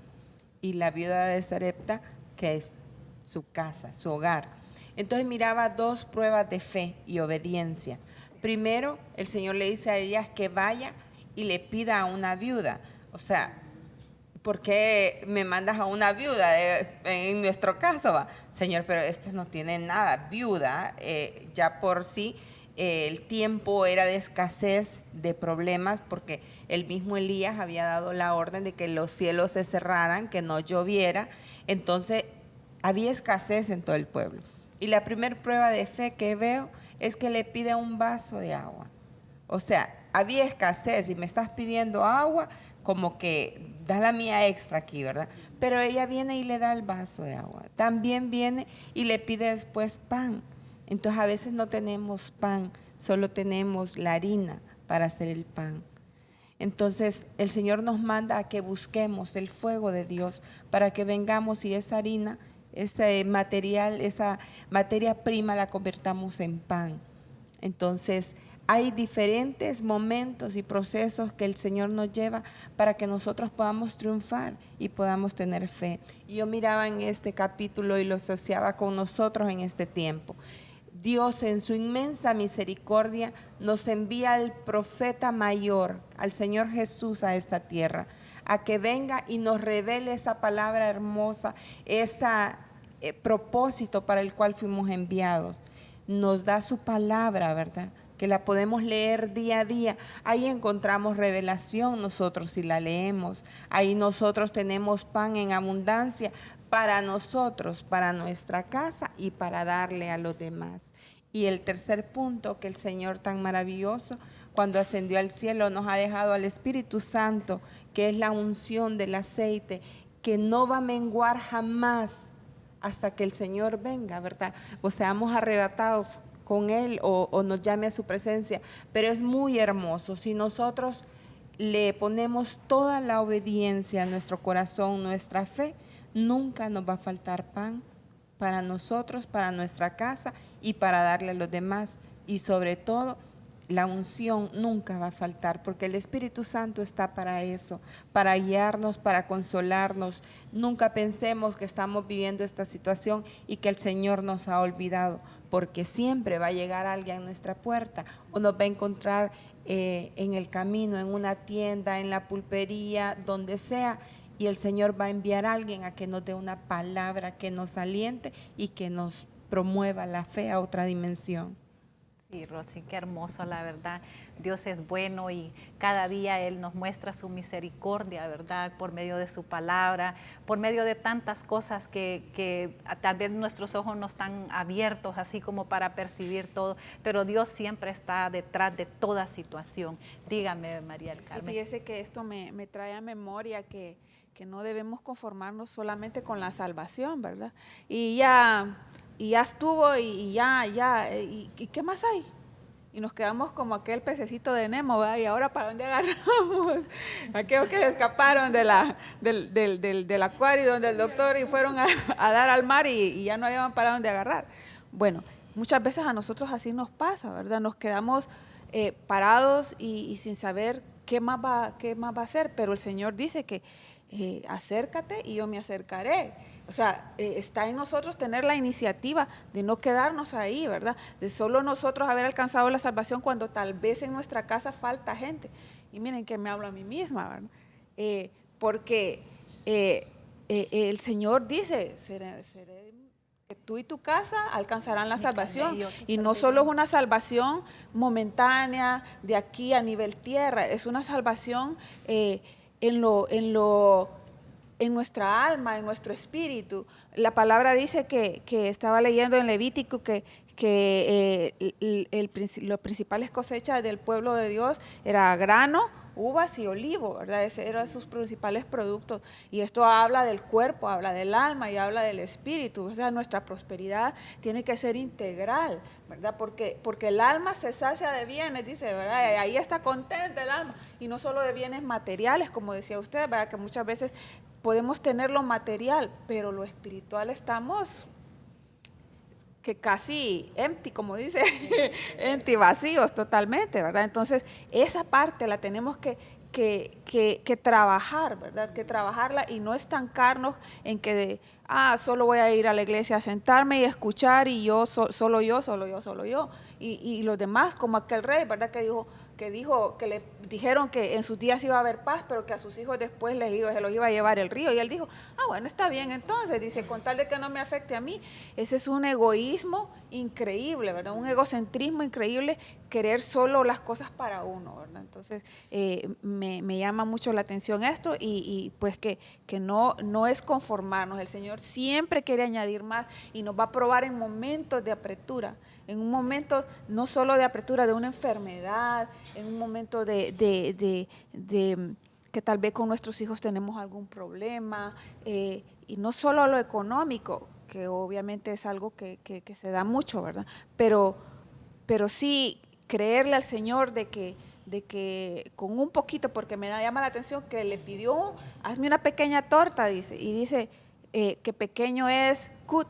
y la viuda de Sarepta, que es su casa, su hogar. Entonces miraba 2 pruebas de fe y obediencia. Primero, el Señor le dice a Elías que vaya y le pida a una viuda. O sea, ¿por qué me mandas a una viuda? En nuestro caso, va, Señor, pero esta no tiene nada, viuda, ya por sí. El tiempo era de escasez, de problemas, porque el mismo Elías había dado la orden de que los cielos se cerraran, que no lloviera. Entonces había escasez en todo el pueblo. Y la primera prueba de fe que veo es que le pide un vaso de agua. O sea, había escasez y me estás pidiendo agua, como que da la mía extra aquí, ¿verdad? Pero ella viene y le da el vaso de agua. También viene y le pide después pan. Entonces a veces no tenemos pan, solo tenemos la harina para hacer el pan. Entonces el Señor nos manda a que busquemos el fuego de Dios para que vengamos y esa harina, ese material, esa materia prima la convertamos en pan. Entonces hay diferentes momentos y procesos que el Señor nos lleva para que nosotros podamos triunfar y podamos tener fe. Y yo miraba en este capítulo y lo asociaba con nosotros en este tiempo. Dios en su inmensa misericordia nos envía al profeta mayor, al Señor Jesús a esta tierra, a que venga y nos revele esa palabra hermosa, ese propósito para el cual fuimos enviados. Nos da su palabra, ¿verdad?, que la podemos leer día a día. Ahí encontramos revelación nosotros si la leemos. Ahí nosotros tenemos pan en abundancia para nosotros, para nuestra casa y para darle a los demás. Y el tercer punto, que el Señor tan maravilloso, cuando ascendió al cielo, nos ha dejado al Espíritu Santo, que es la unción del aceite, que no va a menguar jamás hasta que el Señor venga, ¿verdad? O seamos arrebatados con Él o nos llame a su presencia. Pero es muy hermoso si nosotros le ponemos toda la obediencia a nuestro corazón, nuestra fe, nunca nos va a faltar pan para nosotros, para nuestra casa y para darle a los demás. Y sobre todo, la unción nunca va a faltar, porque el Espíritu Santo está para eso, para guiarnos, para consolarnos. Nunca pensemos que estamos viviendo esta situación y que el Señor nos ha olvidado, porque siempre va a llegar alguien a nuestra puerta o nos va a encontrar en el camino, en una tienda, en la pulpería, donde sea, y el Señor va a enviar a alguien a que nos dé una palabra que nos aliente y que nos promueva la fe a otra dimensión. Sí, Rosy, qué hermoso, la verdad. Dios es bueno y cada día Él nos muestra su misericordia, ¿verdad? Por medio de su palabra, por medio de tantas cosas que tal vez nuestros ojos no están abiertos así como para percibir todo, pero Dios siempre está detrás de toda situación. Dígame, María del Carmen. Sí, fíjese que esto me trae a memoria que no debemos conformarnos solamente con la salvación, ¿verdad? Y ya estuvo y ¿qué más hay? Y nos quedamos como aquel pececito de Nemo, ¿verdad? Y ahora ¿para dónde agarramos? Aquellos que escaparon del acuario donde el doctor y fueron a dar al mar y ya no habían para dónde agarrar. Bueno, muchas veces a nosotros así nos pasa, ¿verdad? Nos quedamos parados y sin saber qué más va a hacer, pero el Señor dice que acércate y yo me acercaré. O sea, está en nosotros tener la iniciativa de no quedarnos ahí, ¿verdad? De solo nosotros haber alcanzado la salvación cuando tal vez en nuestra casa falta gente. Y miren que me hablo a mí misma, ¿verdad? Porque el Señor dice, seré que tú y tu casa alcanzarán la salvación. Y no solo es una salvación momentánea de aquí a nivel tierra, es una salvación en nuestra alma, en nuestro espíritu. La palabra dice que estaba leyendo en Levítico que las principales cosechas del pueblo de Dios era grano, uvas y olivo, ¿verdad? Ese eran sus principales productos. Y esto habla del cuerpo, habla del alma y habla del espíritu. O sea, nuestra prosperidad tiene que ser integral, ¿verdad? Porque el alma se sacia de bienes, dice, ¿verdad? Ahí está contenta el alma. Y no solo de bienes materiales, como decía usted, ¿verdad? Que muchas veces podemos tener lo material, pero lo espiritual estamos que casi empty, como dice, empty, vacíos totalmente, ¿verdad? Entonces, esa parte la tenemos que trabajar, ¿verdad? Que trabajarla y no estancarnos en que solo voy a ir a la iglesia a sentarme y escuchar y yo, solo yo. Y los demás, como aquel rey, ¿verdad? Que dijo, que dijo, que le dijeron que en sus días iba a haber paz, pero que a sus hijos después se los iba a llevar el río. Y él dijo, bueno, está bien entonces, dice, con tal de que no me afecte a mí. Ese es un egoísmo increíble, ¿verdad? Un egocentrismo increíble, querer solo las cosas para uno, ¿verdad? Entonces, me llama mucho la atención esto y pues que no es conformarnos. El Señor siempre quiere añadir más y nos va a probar en momentos de apretura, en un momento no solo de apretura de una enfermedad, en un momento de que tal vez con nuestros hijos tenemos algún problema, y no solo lo económico, que obviamente es algo que se da mucho, ¿verdad? Pero sí creerle al Señor de que con un poquito, porque me llama la atención que le pidió, hazme una pequeña torta, dice, y dice que pequeño es cut,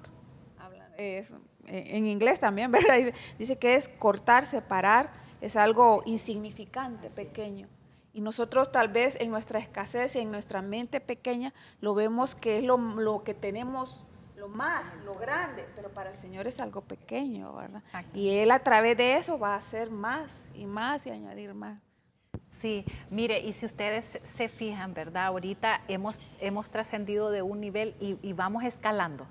en inglés también, ¿verdad? Dice que es cortar, separar, es algo insignificante, pequeño. Y nosotros tal vez en nuestra escasez y en nuestra mente pequeña lo vemos que es lo que tenemos, lo grande, pero para el Señor es algo pequeño, ¿verdad? Y Él a través de eso va a hacer más y añadir más. Sí, mire, y si ustedes se fijan, ¿verdad? Ahorita hemos trascendido de un nivel y vamos escalando.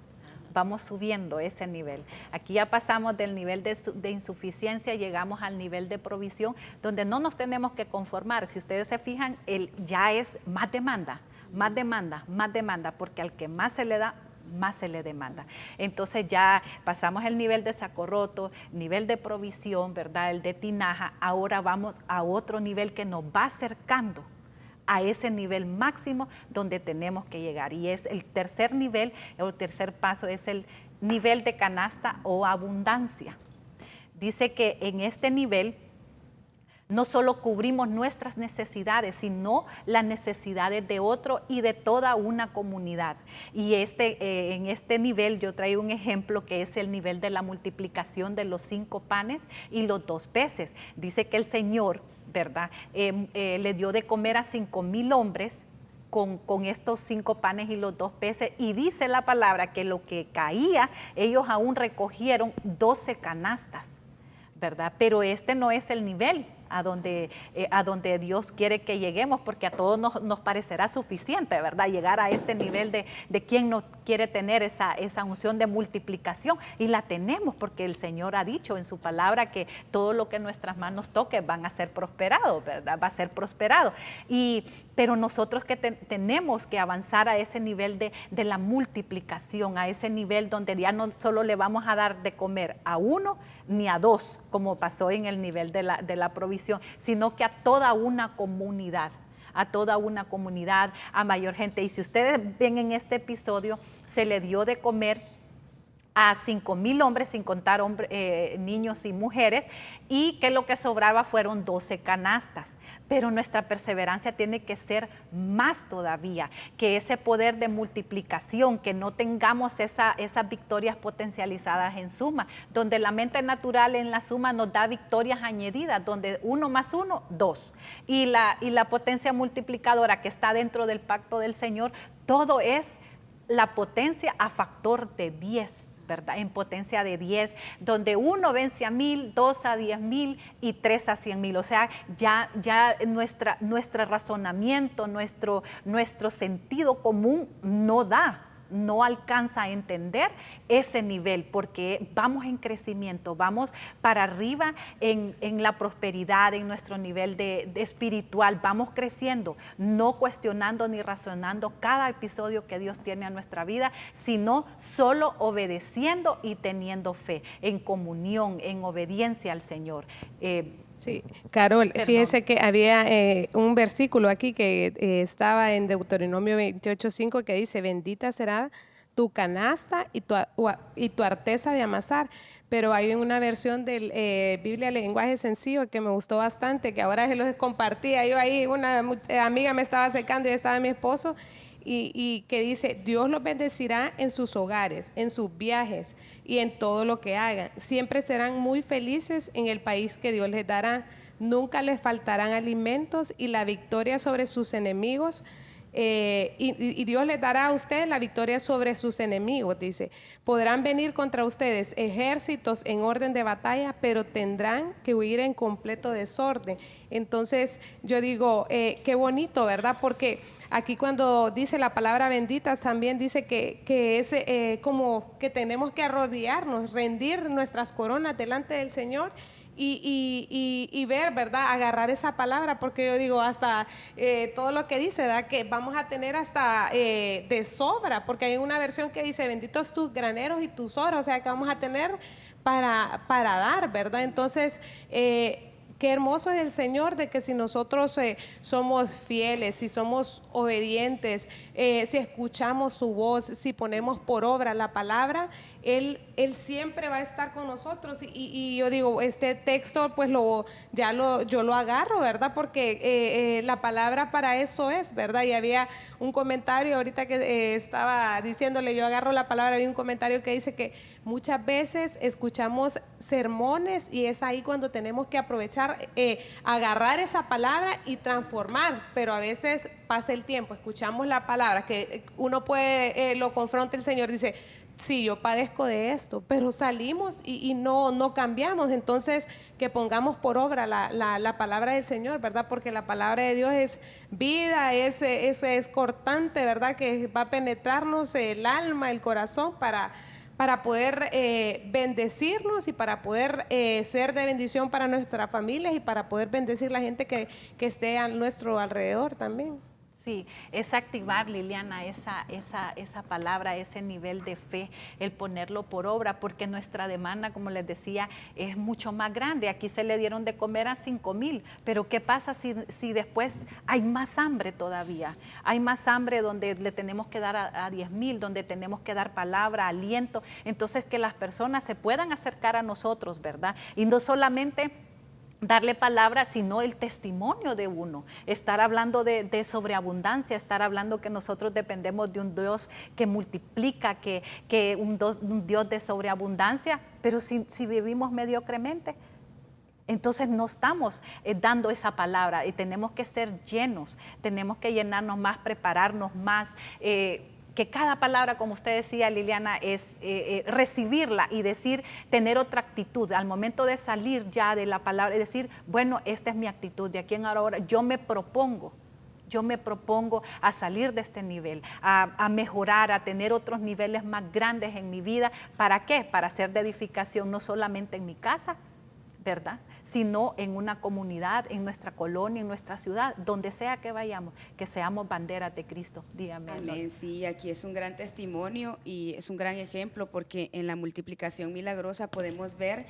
Vamos subiendo ese nivel. Aquí ya pasamos del nivel de insuficiencia, llegamos al nivel de provisión, donde no nos tenemos que conformar. Si ustedes se fijan, ya es más demanda, porque al que más se le da, más se le demanda. Entonces ya pasamos el nivel de saco roto, nivel de provisión, ¿verdad? El de tinaja. Ahora vamos a otro nivel que nos va acercando a ese nivel máximo donde tenemos que llegar. Y es el tercer nivel, el tercer paso es el nivel de canasta o abundancia. Dice que en este nivel no solo cubrimos nuestras necesidades, sino las necesidades de otro y de toda una comunidad. Y en este nivel yo traigo un ejemplo que es el nivel de la multiplicación de los 5 panes y los 2 peces. Dice que el Señor, ¿verdad? Le dio de comer a 5,000 hombres con estos 5 panes y los 2 peces, y dice la palabra que lo que caía, ellos aún recogieron 12 canastas, ¿verdad? Pero este no es el nivel a donde Dios quiere que lleguemos, porque a todos nos parecerá suficiente, ¿verdad? Llegar a este nivel de quien no quiere tener esa unción de multiplicación, y la tenemos porque el Señor ha dicho en su palabra que todo lo que nuestras manos toquen van a ser prosperados, ¿verdad? Va a ser prosperado. Pero nosotros que tenemos que avanzar a ese nivel de la multiplicación, a ese nivel donde ya no solo le vamos a dar de comer a 1 ni a 2, como pasó en el nivel de la provisión, sino que a toda una comunidad, a mayor gente. Y si ustedes ven en este episodio, se le dio de comer a 5,000 hombres, sin contar niños y mujeres, y que lo que sobraba fueron 12 canastas. Pero nuestra perseverancia tiene que ser más todavía, que ese poder de multiplicación, que no tengamos esas victorias potencializadas en suma, donde la mente natural en la suma nos da victorias añadidas, donde 1 más 1, 2. Y la potencia multiplicadora que está dentro del pacto del Señor, todo es la potencia a factor de 10. ¿Verdad? En potencia de 10, donde 1 vence a 1,000, 2 a 10,000 y 3 a 100,000. O sea, ya nuestro razonamiento, nuestro sentido común no alcanza a entender ese nivel, porque vamos en crecimiento, vamos para arriba en la prosperidad, en nuestro nivel de espiritual, vamos creciendo, no cuestionando ni razonando cada episodio que Dios tiene a nuestra vida, sino solo obedeciendo y teniendo fe, en comunión, en obediencia al Señor. Sí, Carol, fíjese que había un versículo aquí que estaba en Deuteronomio 28:5 que dice: bendita será tu canasta y tu arteza de amasar. Pero hay una versión del Biblia lenguaje sencillo que me gustó bastante, que ahora se los compartía. Yo ahí, una amiga me estaba secando y estaba mi esposo, y que dice: Dios los bendecirá en sus hogares, en sus viajes y en todo lo que hagan. Siempre serán muy felices en el país que Dios les dará. Nunca les faltarán alimentos y la victoria sobre sus enemigos y Dios les dará a ustedes la victoria sobre sus enemigos, dice. Podrán venir contra ustedes ejércitos en orden de batalla, pero tendrán que huir en completo desorden. Entonces yo digo, qué bonito, ¿verdad? Porque aquí cuando dice la palabra bendita, también dice que es como que tenemos que arrodillarnos, rendir nuestras coronas delante del Señor y ver, ¿verdad? Agarrar esa palabra, porque yo digo, hasta todo lo que dice, ¿verdad? Que vamos a tener hasta de sobra, porque hay una versión que dice, benditos tus graneros y tus oros, o sea, que vamos a tener para dar, ¿verdad? Entonces, qué hermoso es el Señor de que si nosotros somos fieles, si somos obedientes, si escuchamos su voz, si ponemos por obra la palabra, Él siempre va a estar con nosotros. Y yo digo, este texto pues yo lo agarro, ¿verdad? Porque la palabra para eso es, ¿verdad? Y había un comentario ahorita que estaba diciéndole, yo agarro la palabra, había un comentario que dice que muchas veces escuchamos sermones y es ahí cuando tenemos que aprovechar, agarrar esa palabra y transformar, pero a veces pasa el tiempo, escuchamos la palabra, que uno puede, lo confronta el Señor, dice, sí, yo padezco de esto, pero salimos y no cambiamos. Entonces, que pongamos por obra la palabra del Señor, ¿verdad? Porque la palabra de Dios es vida, es cortante, ¿verdad? Que va a penetrarnos el alma, el corazón para poder bendecirnos y para poder ser de bendición para nuestras familias y para poder bendecir la gente que esté a nuestro alrededor también. Sí, es activar, Liliana, esa palabra, ese nivel de fe, el ponerlo por obra, porque nuestra demanda, como les decía, es mucho más grande. Aquí se le dieron de comer a 5,000, pero ¿qué pasa si después hay más hambre todavía? Hay más hambre donde le tenemos que dar a 10,000, donde tenemos que dar palabra, aliento. Entonces, que las personas se puedan acercar a nosotros, ¿verdad? Y no solamente darle palabra, sino el testimonio de uno, estar hablando de sobreabundancia, estar hablando que nosotros dependemos de un Dios que multiplica, que un Dios de sobreabundancia, pero si vivimos mediocremente, entonces no estamos dando esa palabra y tenemos que ser llenos, tenemos que llenarnos más, prepararnos más, que cada palabra, como usted decía, Liliana, es recibirla y decir, tener otra actitud. Al momento de salir ya de la palabra y decir, bueno, esta es mi actitud, de aquí en ahora yo me propongo a salir de este nivel, a mejorar, a tener otros niveles más grandes en mi vida. ¿Para qué? Para hacer de edificación no solamente en mi casa, ¿verdad?, sino en una comunidad, en nuestra colonia, en nuestra ciudad, donde sea que vayamos, que seamos banderas de Cristo. Dígame. Amén, sí, aquí es un gran testimonio y es un gran ejemplo, porque en la multiplicación milagrosa podemos ver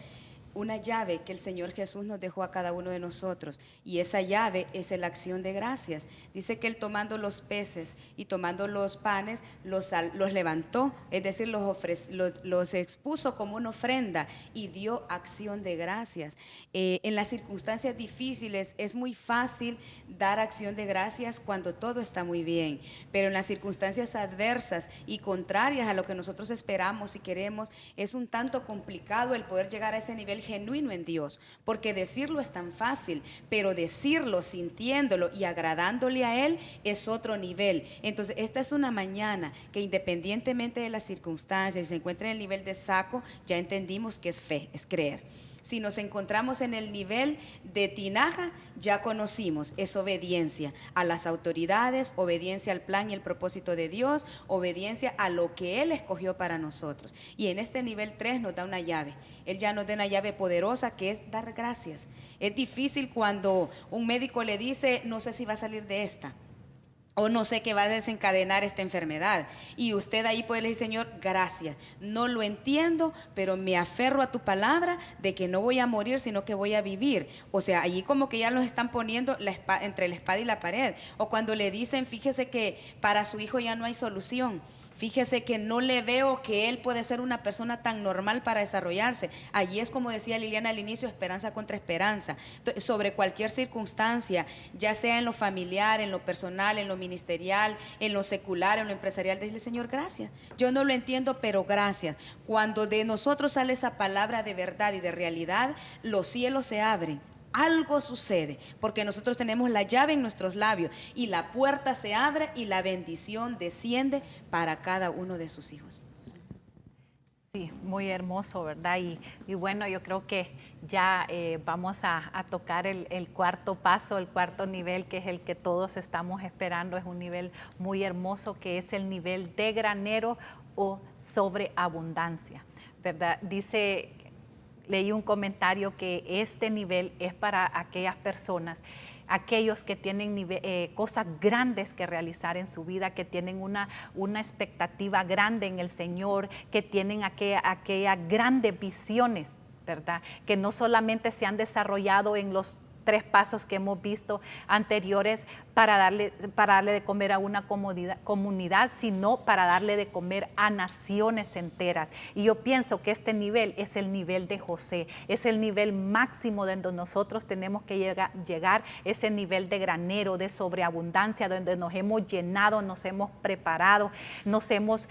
una llave que el Señor Jesús nos dejó a cada uno de nosotros, y esa llave es la acción de gracias. Dice que Él, tomando los peces y tomando los panes, los levantó, es decir, los expuso como una ofrenda y dio acción de gracias. En las circunstancias difíciles es muy fácil dar acción de gracias cuando todo está muy bien, pero en las circunstancias adversas y contrarias a lo que nosotros esperamos y queremos, es un tanto complicado el poder llegar a ese nivel genuino en Dios, porque decirlo es tan fácil, pero decirlo sintiéndolo y agradándole a Él es otro nivel. Entonces, esta es una mañana que, independientemente de las circunstancias, si se encuentra en el nivel de saco, ya entendimos que es fe, es creer. Si nos encontramos en el nivel de tinaja, ya conocimos, es obediencia a las autoridades, obediencia al plan y el propósito de Dios, obediencia a lo que Él escogió para nosotros. Y en este nivel 3 nos da una llave. Él ya nos da una llave poderosa, que es dar gracias. Es difícil cuando un médico le dice, no sé si va a salir de esta, o no sé qué va a desencadenar esta enfermedad, y usted ahí puede decir, Señor, gracias, no lo entiendo, pero me aferro a tu palabra de que no voy a morir, sino que voy a vivir. O sea, allí como que ya nos están poniendo entre la espada y la pared. O cuando le dicen, fíjese que para su hijo ya no hay solución, fíjese que no le veo que él puede ser una persona tan normal para desarrollarse. Allí es, como decía Liliana al inicio, esperanza contra esperanza. Entonces, sobre cualquier circunstancia, ya sea en lo familiar, en lo personal, en lo ministerial, en lo secular, en lo empresarial, decirle, Señor, gracias. Yo no lo entiendo, pero gracias. Cuando de nosotros sale esa palabra de verdad y de realidad, los cielos se abren. algo sucede, porque nosotros tenemos la llave en nuestros labios y la puerta se abre y la bendición desciende para cada uno de sus hijos. Sí, muy hermoso, ¿verdad? Y bueno, yo creo que ya vamos a tocar el cuarto paso, el cuarto nivel, que es el que todos estamos esperando. Es un nivel muy hermoso, que es el nivel de granero o sobreabundancia, ¿verdad? Leí un comentario que este nivel es para aquellas personas, aquellos que tienen cosas grandes que realizar en su vida, que tienen una expectativa grande en el Señor, que tienen aquellas grandes visiones, ¿verdad? Que no solamente se han desarrollado en los 3 pasos que hemos visto anteriores para darle de comer a una comunidad, sino para darle de comer a naciones enteras. Y yo pienso que este nivel es el nivel de José, es el nivel máximo donde nosotros tenemos que llegar, ese nivel de granero, de sobreabundancia, donde nos hemos llenado, nos hemos preparado, nos hemos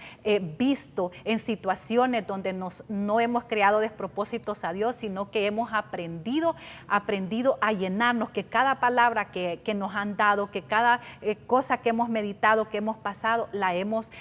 visto en situaciones donde no hemos creado despropósitos a Dios, sino que hemos aprendido a llenarnos, que cada palabra que nos han dado, que cada cosa que hemos meditado, que hemos pasado, la hemos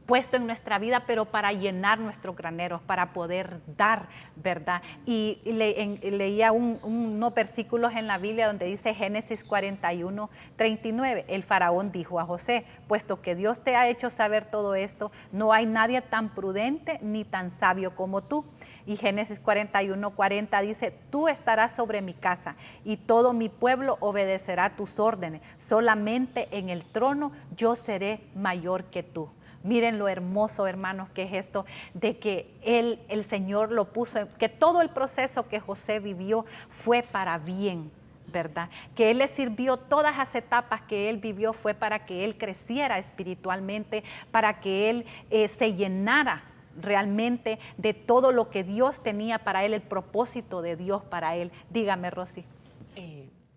puesto en nuestra vida, pero para llenar nuestros graneros, para poder dar, ¿verdad? Y leía unos versículos en la Biblia donde dice Génesis 41:39, el faraón dijo a José, puesto que Dios te ha hecho saber todo esto, no hay nadie tan prudente ni tan sabio como tú. Y Génesis 41:40 dice, tú estarás sobre mi casa y todo mi pueblo obedecerá tus órdenes. Solamente en el trono yo seré mayor que tú. Miren lo hermoso, hermanos, que es esto de que el Señor lo puso, que todo el proceso que José vivió fue para bien, ¿verdad? Que Él le sirvió, todas las etapas que Él vivió fue para que Él creciera espiritualmente, para que Él se llenara realmente de todo lo que Dios tenía para él, el propósito de Dios para él. Dígame, Rosy.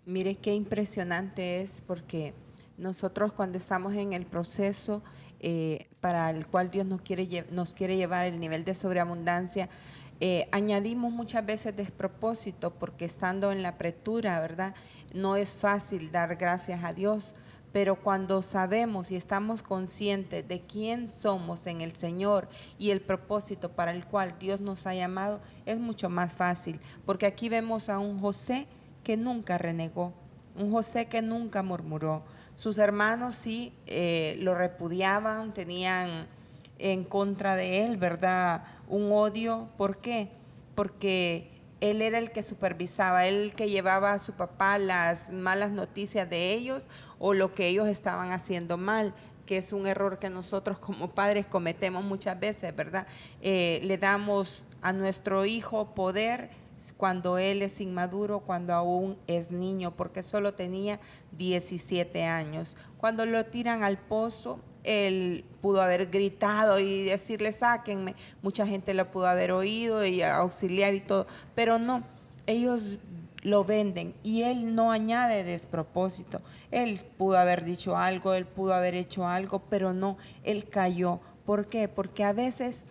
Mire qué impresionante es, porque nosotros cuando estamos en el proceso para el cual Dios nos quiere llevar el nivel de sobreabundancia, añadimos muchas veces despropósito, porque estando en la apretura, ¿verdad? No es fácil dar gracias a Dios. Pero cuando sabemos y estamos conscientes de quién somos en el Señor y el propósito para el cual Dios nos ha llamado, es mucho más fácil. Porque aquí vemos a un José que nunca renegó, un José que nunca murmuró. Sus hermanos sí lo repudiaban, tenían en contra de él, ¿verdad? Un odio. ¿Por qué? Porque él era el que supervisaba, él el que llevaba a su papá las malas noticias de ellos o lo que ellos estaban haciendo mal, que es un error que nosotros como padres cometemos muchas veces, ¿verdad? Le damos a nuestro hijo poder cuando él es inmaduro, cuando aún es niño, porque solo tenía 17 años. Cuando lo tiran al pozo, él pudo haber gritado y decirle sáquenme, mucha gente lo pudo haber oído y auxiliar y todo, pero no, ellos lo venden y él no añade despropósito. Él pudo haber dicho algo, él pudo haber hecho algo, pero no, él cayó. ¿Por qué? Porque a veces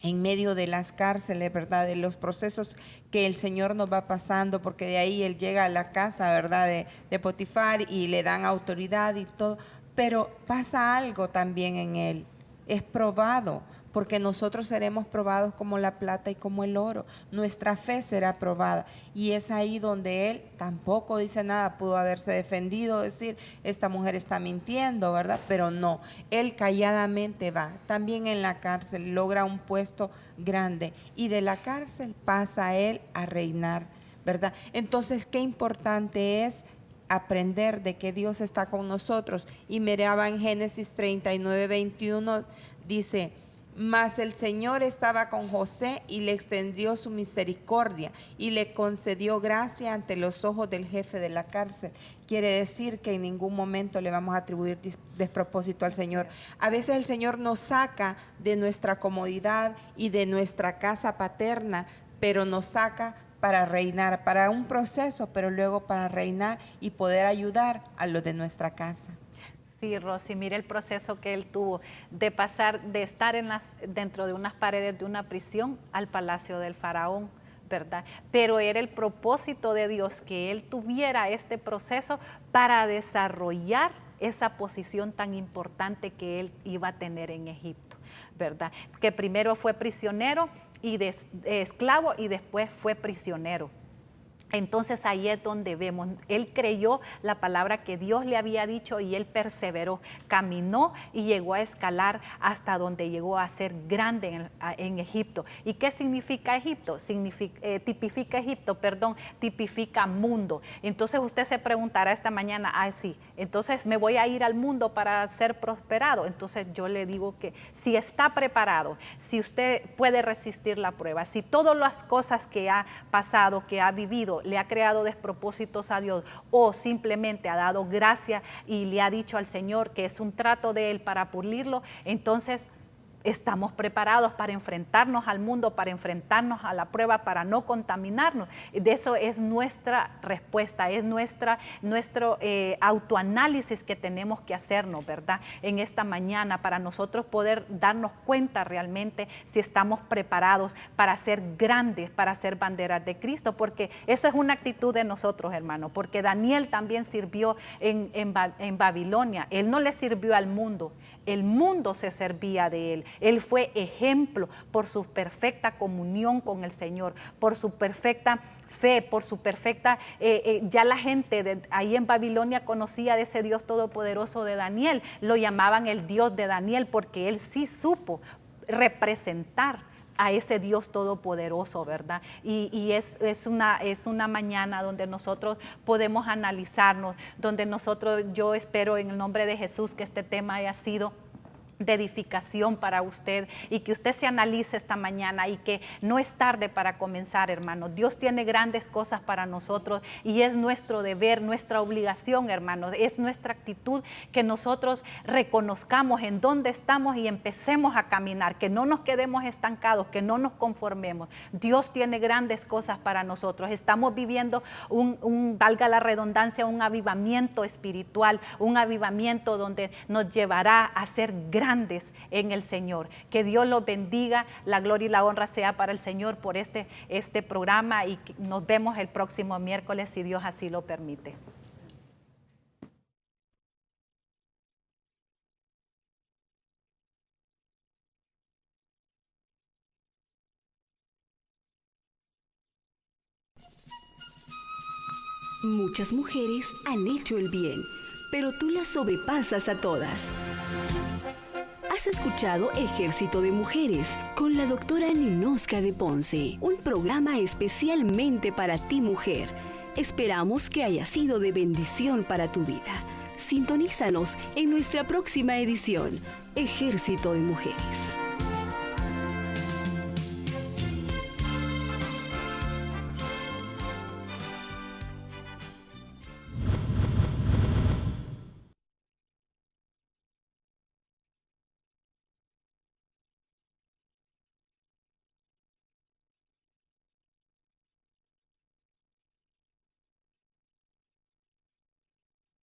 en medio de las cárceles, ¿verdad? De los procesos que el Señor nos va pasando, porque de ahí él llega a la casa, ¿verdad? De Potifar y le dan autoridad y todo. Pero pasa algo también en él, es probado, porque nosotros seremos probados como la plata y como el oro. Nuestra fe será probada y es ahí donde él tampoco dice nada, pudo haberse defendido, decir, esta mujer está mintiendo, ¿verdad? Pero no, él calladamente va. También en la cárcel logra un puesto grande y de la cárcel pasa él a reinar, ¿verdad? Entonces, qué importante es aprender de que Dios está con nosotros. Y miraba en Génesis 39:21, dice, mas el Señor estaba con José y le extendió su misericordia y le concedió gracia ante los ojos del jefe de la cárcel. Quiere decir que en ningún momento le vamos a atribuir despropósito al Señor. A veces el Señor nos saca de nuestra comodidad y de nuestra casa paterna, pero nos saca para reinar, para un proceso, pero luego para reinar y poder ayudar a los de nuestra casa. Sí, Rosy, mire el proceso que él tuvo de pasar de estar dentro de unas paredes de una prisión al palacio del faraón, ¿verdad? Pero era el propósito de Dios que él tuviera este proceso para desarrollar esa posición tan importante que él iba a tener en Egipto, ¿verdad? Que primero fue prisionero y esclavo y después fue prisionero. Entonces ahí es donde vemos, él creyó la palabra que Dios le había dicho y él perseveró, caminó y llegó a escalar hasta donde llegó a ser grande en Egipto. ¿Y qué significa Egipto? Tipifica mundo. Entonces usted se preguntará esta mañana, sí, entonces me voy a ir al mundo para ser prosperado. Entonces yo le digo que si está preparado, si usted puede resistir la prueba, si todas las cosas que ha pasado, que ha vivido, le ha creado despropósitos a Dios o simplemente ha dado gracia y le ha dicho al Señor que es un trato de Él para pulirlo, entonces estamos preparados para enfrentarnos al mundo, para enfrentarnos a la prueba, para no contaminarnos. De eso es nuestra respuesta, es nuestro autoanálisis que tenemos que hacernos, ¿verdad? En esta mañana, para nosotros poder darnos cuenta realmente si estamos preparados para ser grandes, para ser banderas de Cristo, porque eso es una actitud de nosotros, hermano, porque Daniel también sirvió en Babilonia. Él no le sirvió al mundo, el mundo se servía de él. Él fue ejemplo por su perfecta comunión con el Señor, por su perfecta fe, por su perfecta... ya la gente ahí en Babilonia conocía de ese Dios todopoderoso de Daniel. Lo llamaban el Dios de Daniel porque él sí supo representar a ese Dios todopoderoso, ¿verdad? Y es una mañana donde nosotros podemos analizarnos, donde yo espero en el nombre de Jesús que este tema haya sido de edificación para usted y que usted se analice esta mañana y que no es tarde para comenzar, hermano. Dios tiene grandes cosas para nosotros y es nuestro deber, nuestra obligación, hermanos. Es nuestra actitud que nosotros reconozcamos en dónde estamos y empecemos a caminar, que no nos quedemos estancados, que no nos conformemos. Dios tiene grandes cosas para nosotros. Estamos viviendo valga la redundancia, un avivamiento espiritual, un avivamiento donde nos llevará a ser grandes en el Señor. Que Dios los bendiga, la gloria y la honra sea para el Señor por este programa y nos vemos el próximo miércoles si Dios así lo permite. Muchas mujeres han hecho el bien, pero tú las sobrepasas a todas. Has escuchado Ejército de Mujeres con la doctora Ninosca de Ponce, un programa especialmente para ti, mujer. Esperamos que haya sido de bendición para tu vida. Sintonízanos en nuestra próxima edición, Ejército de Mujeres.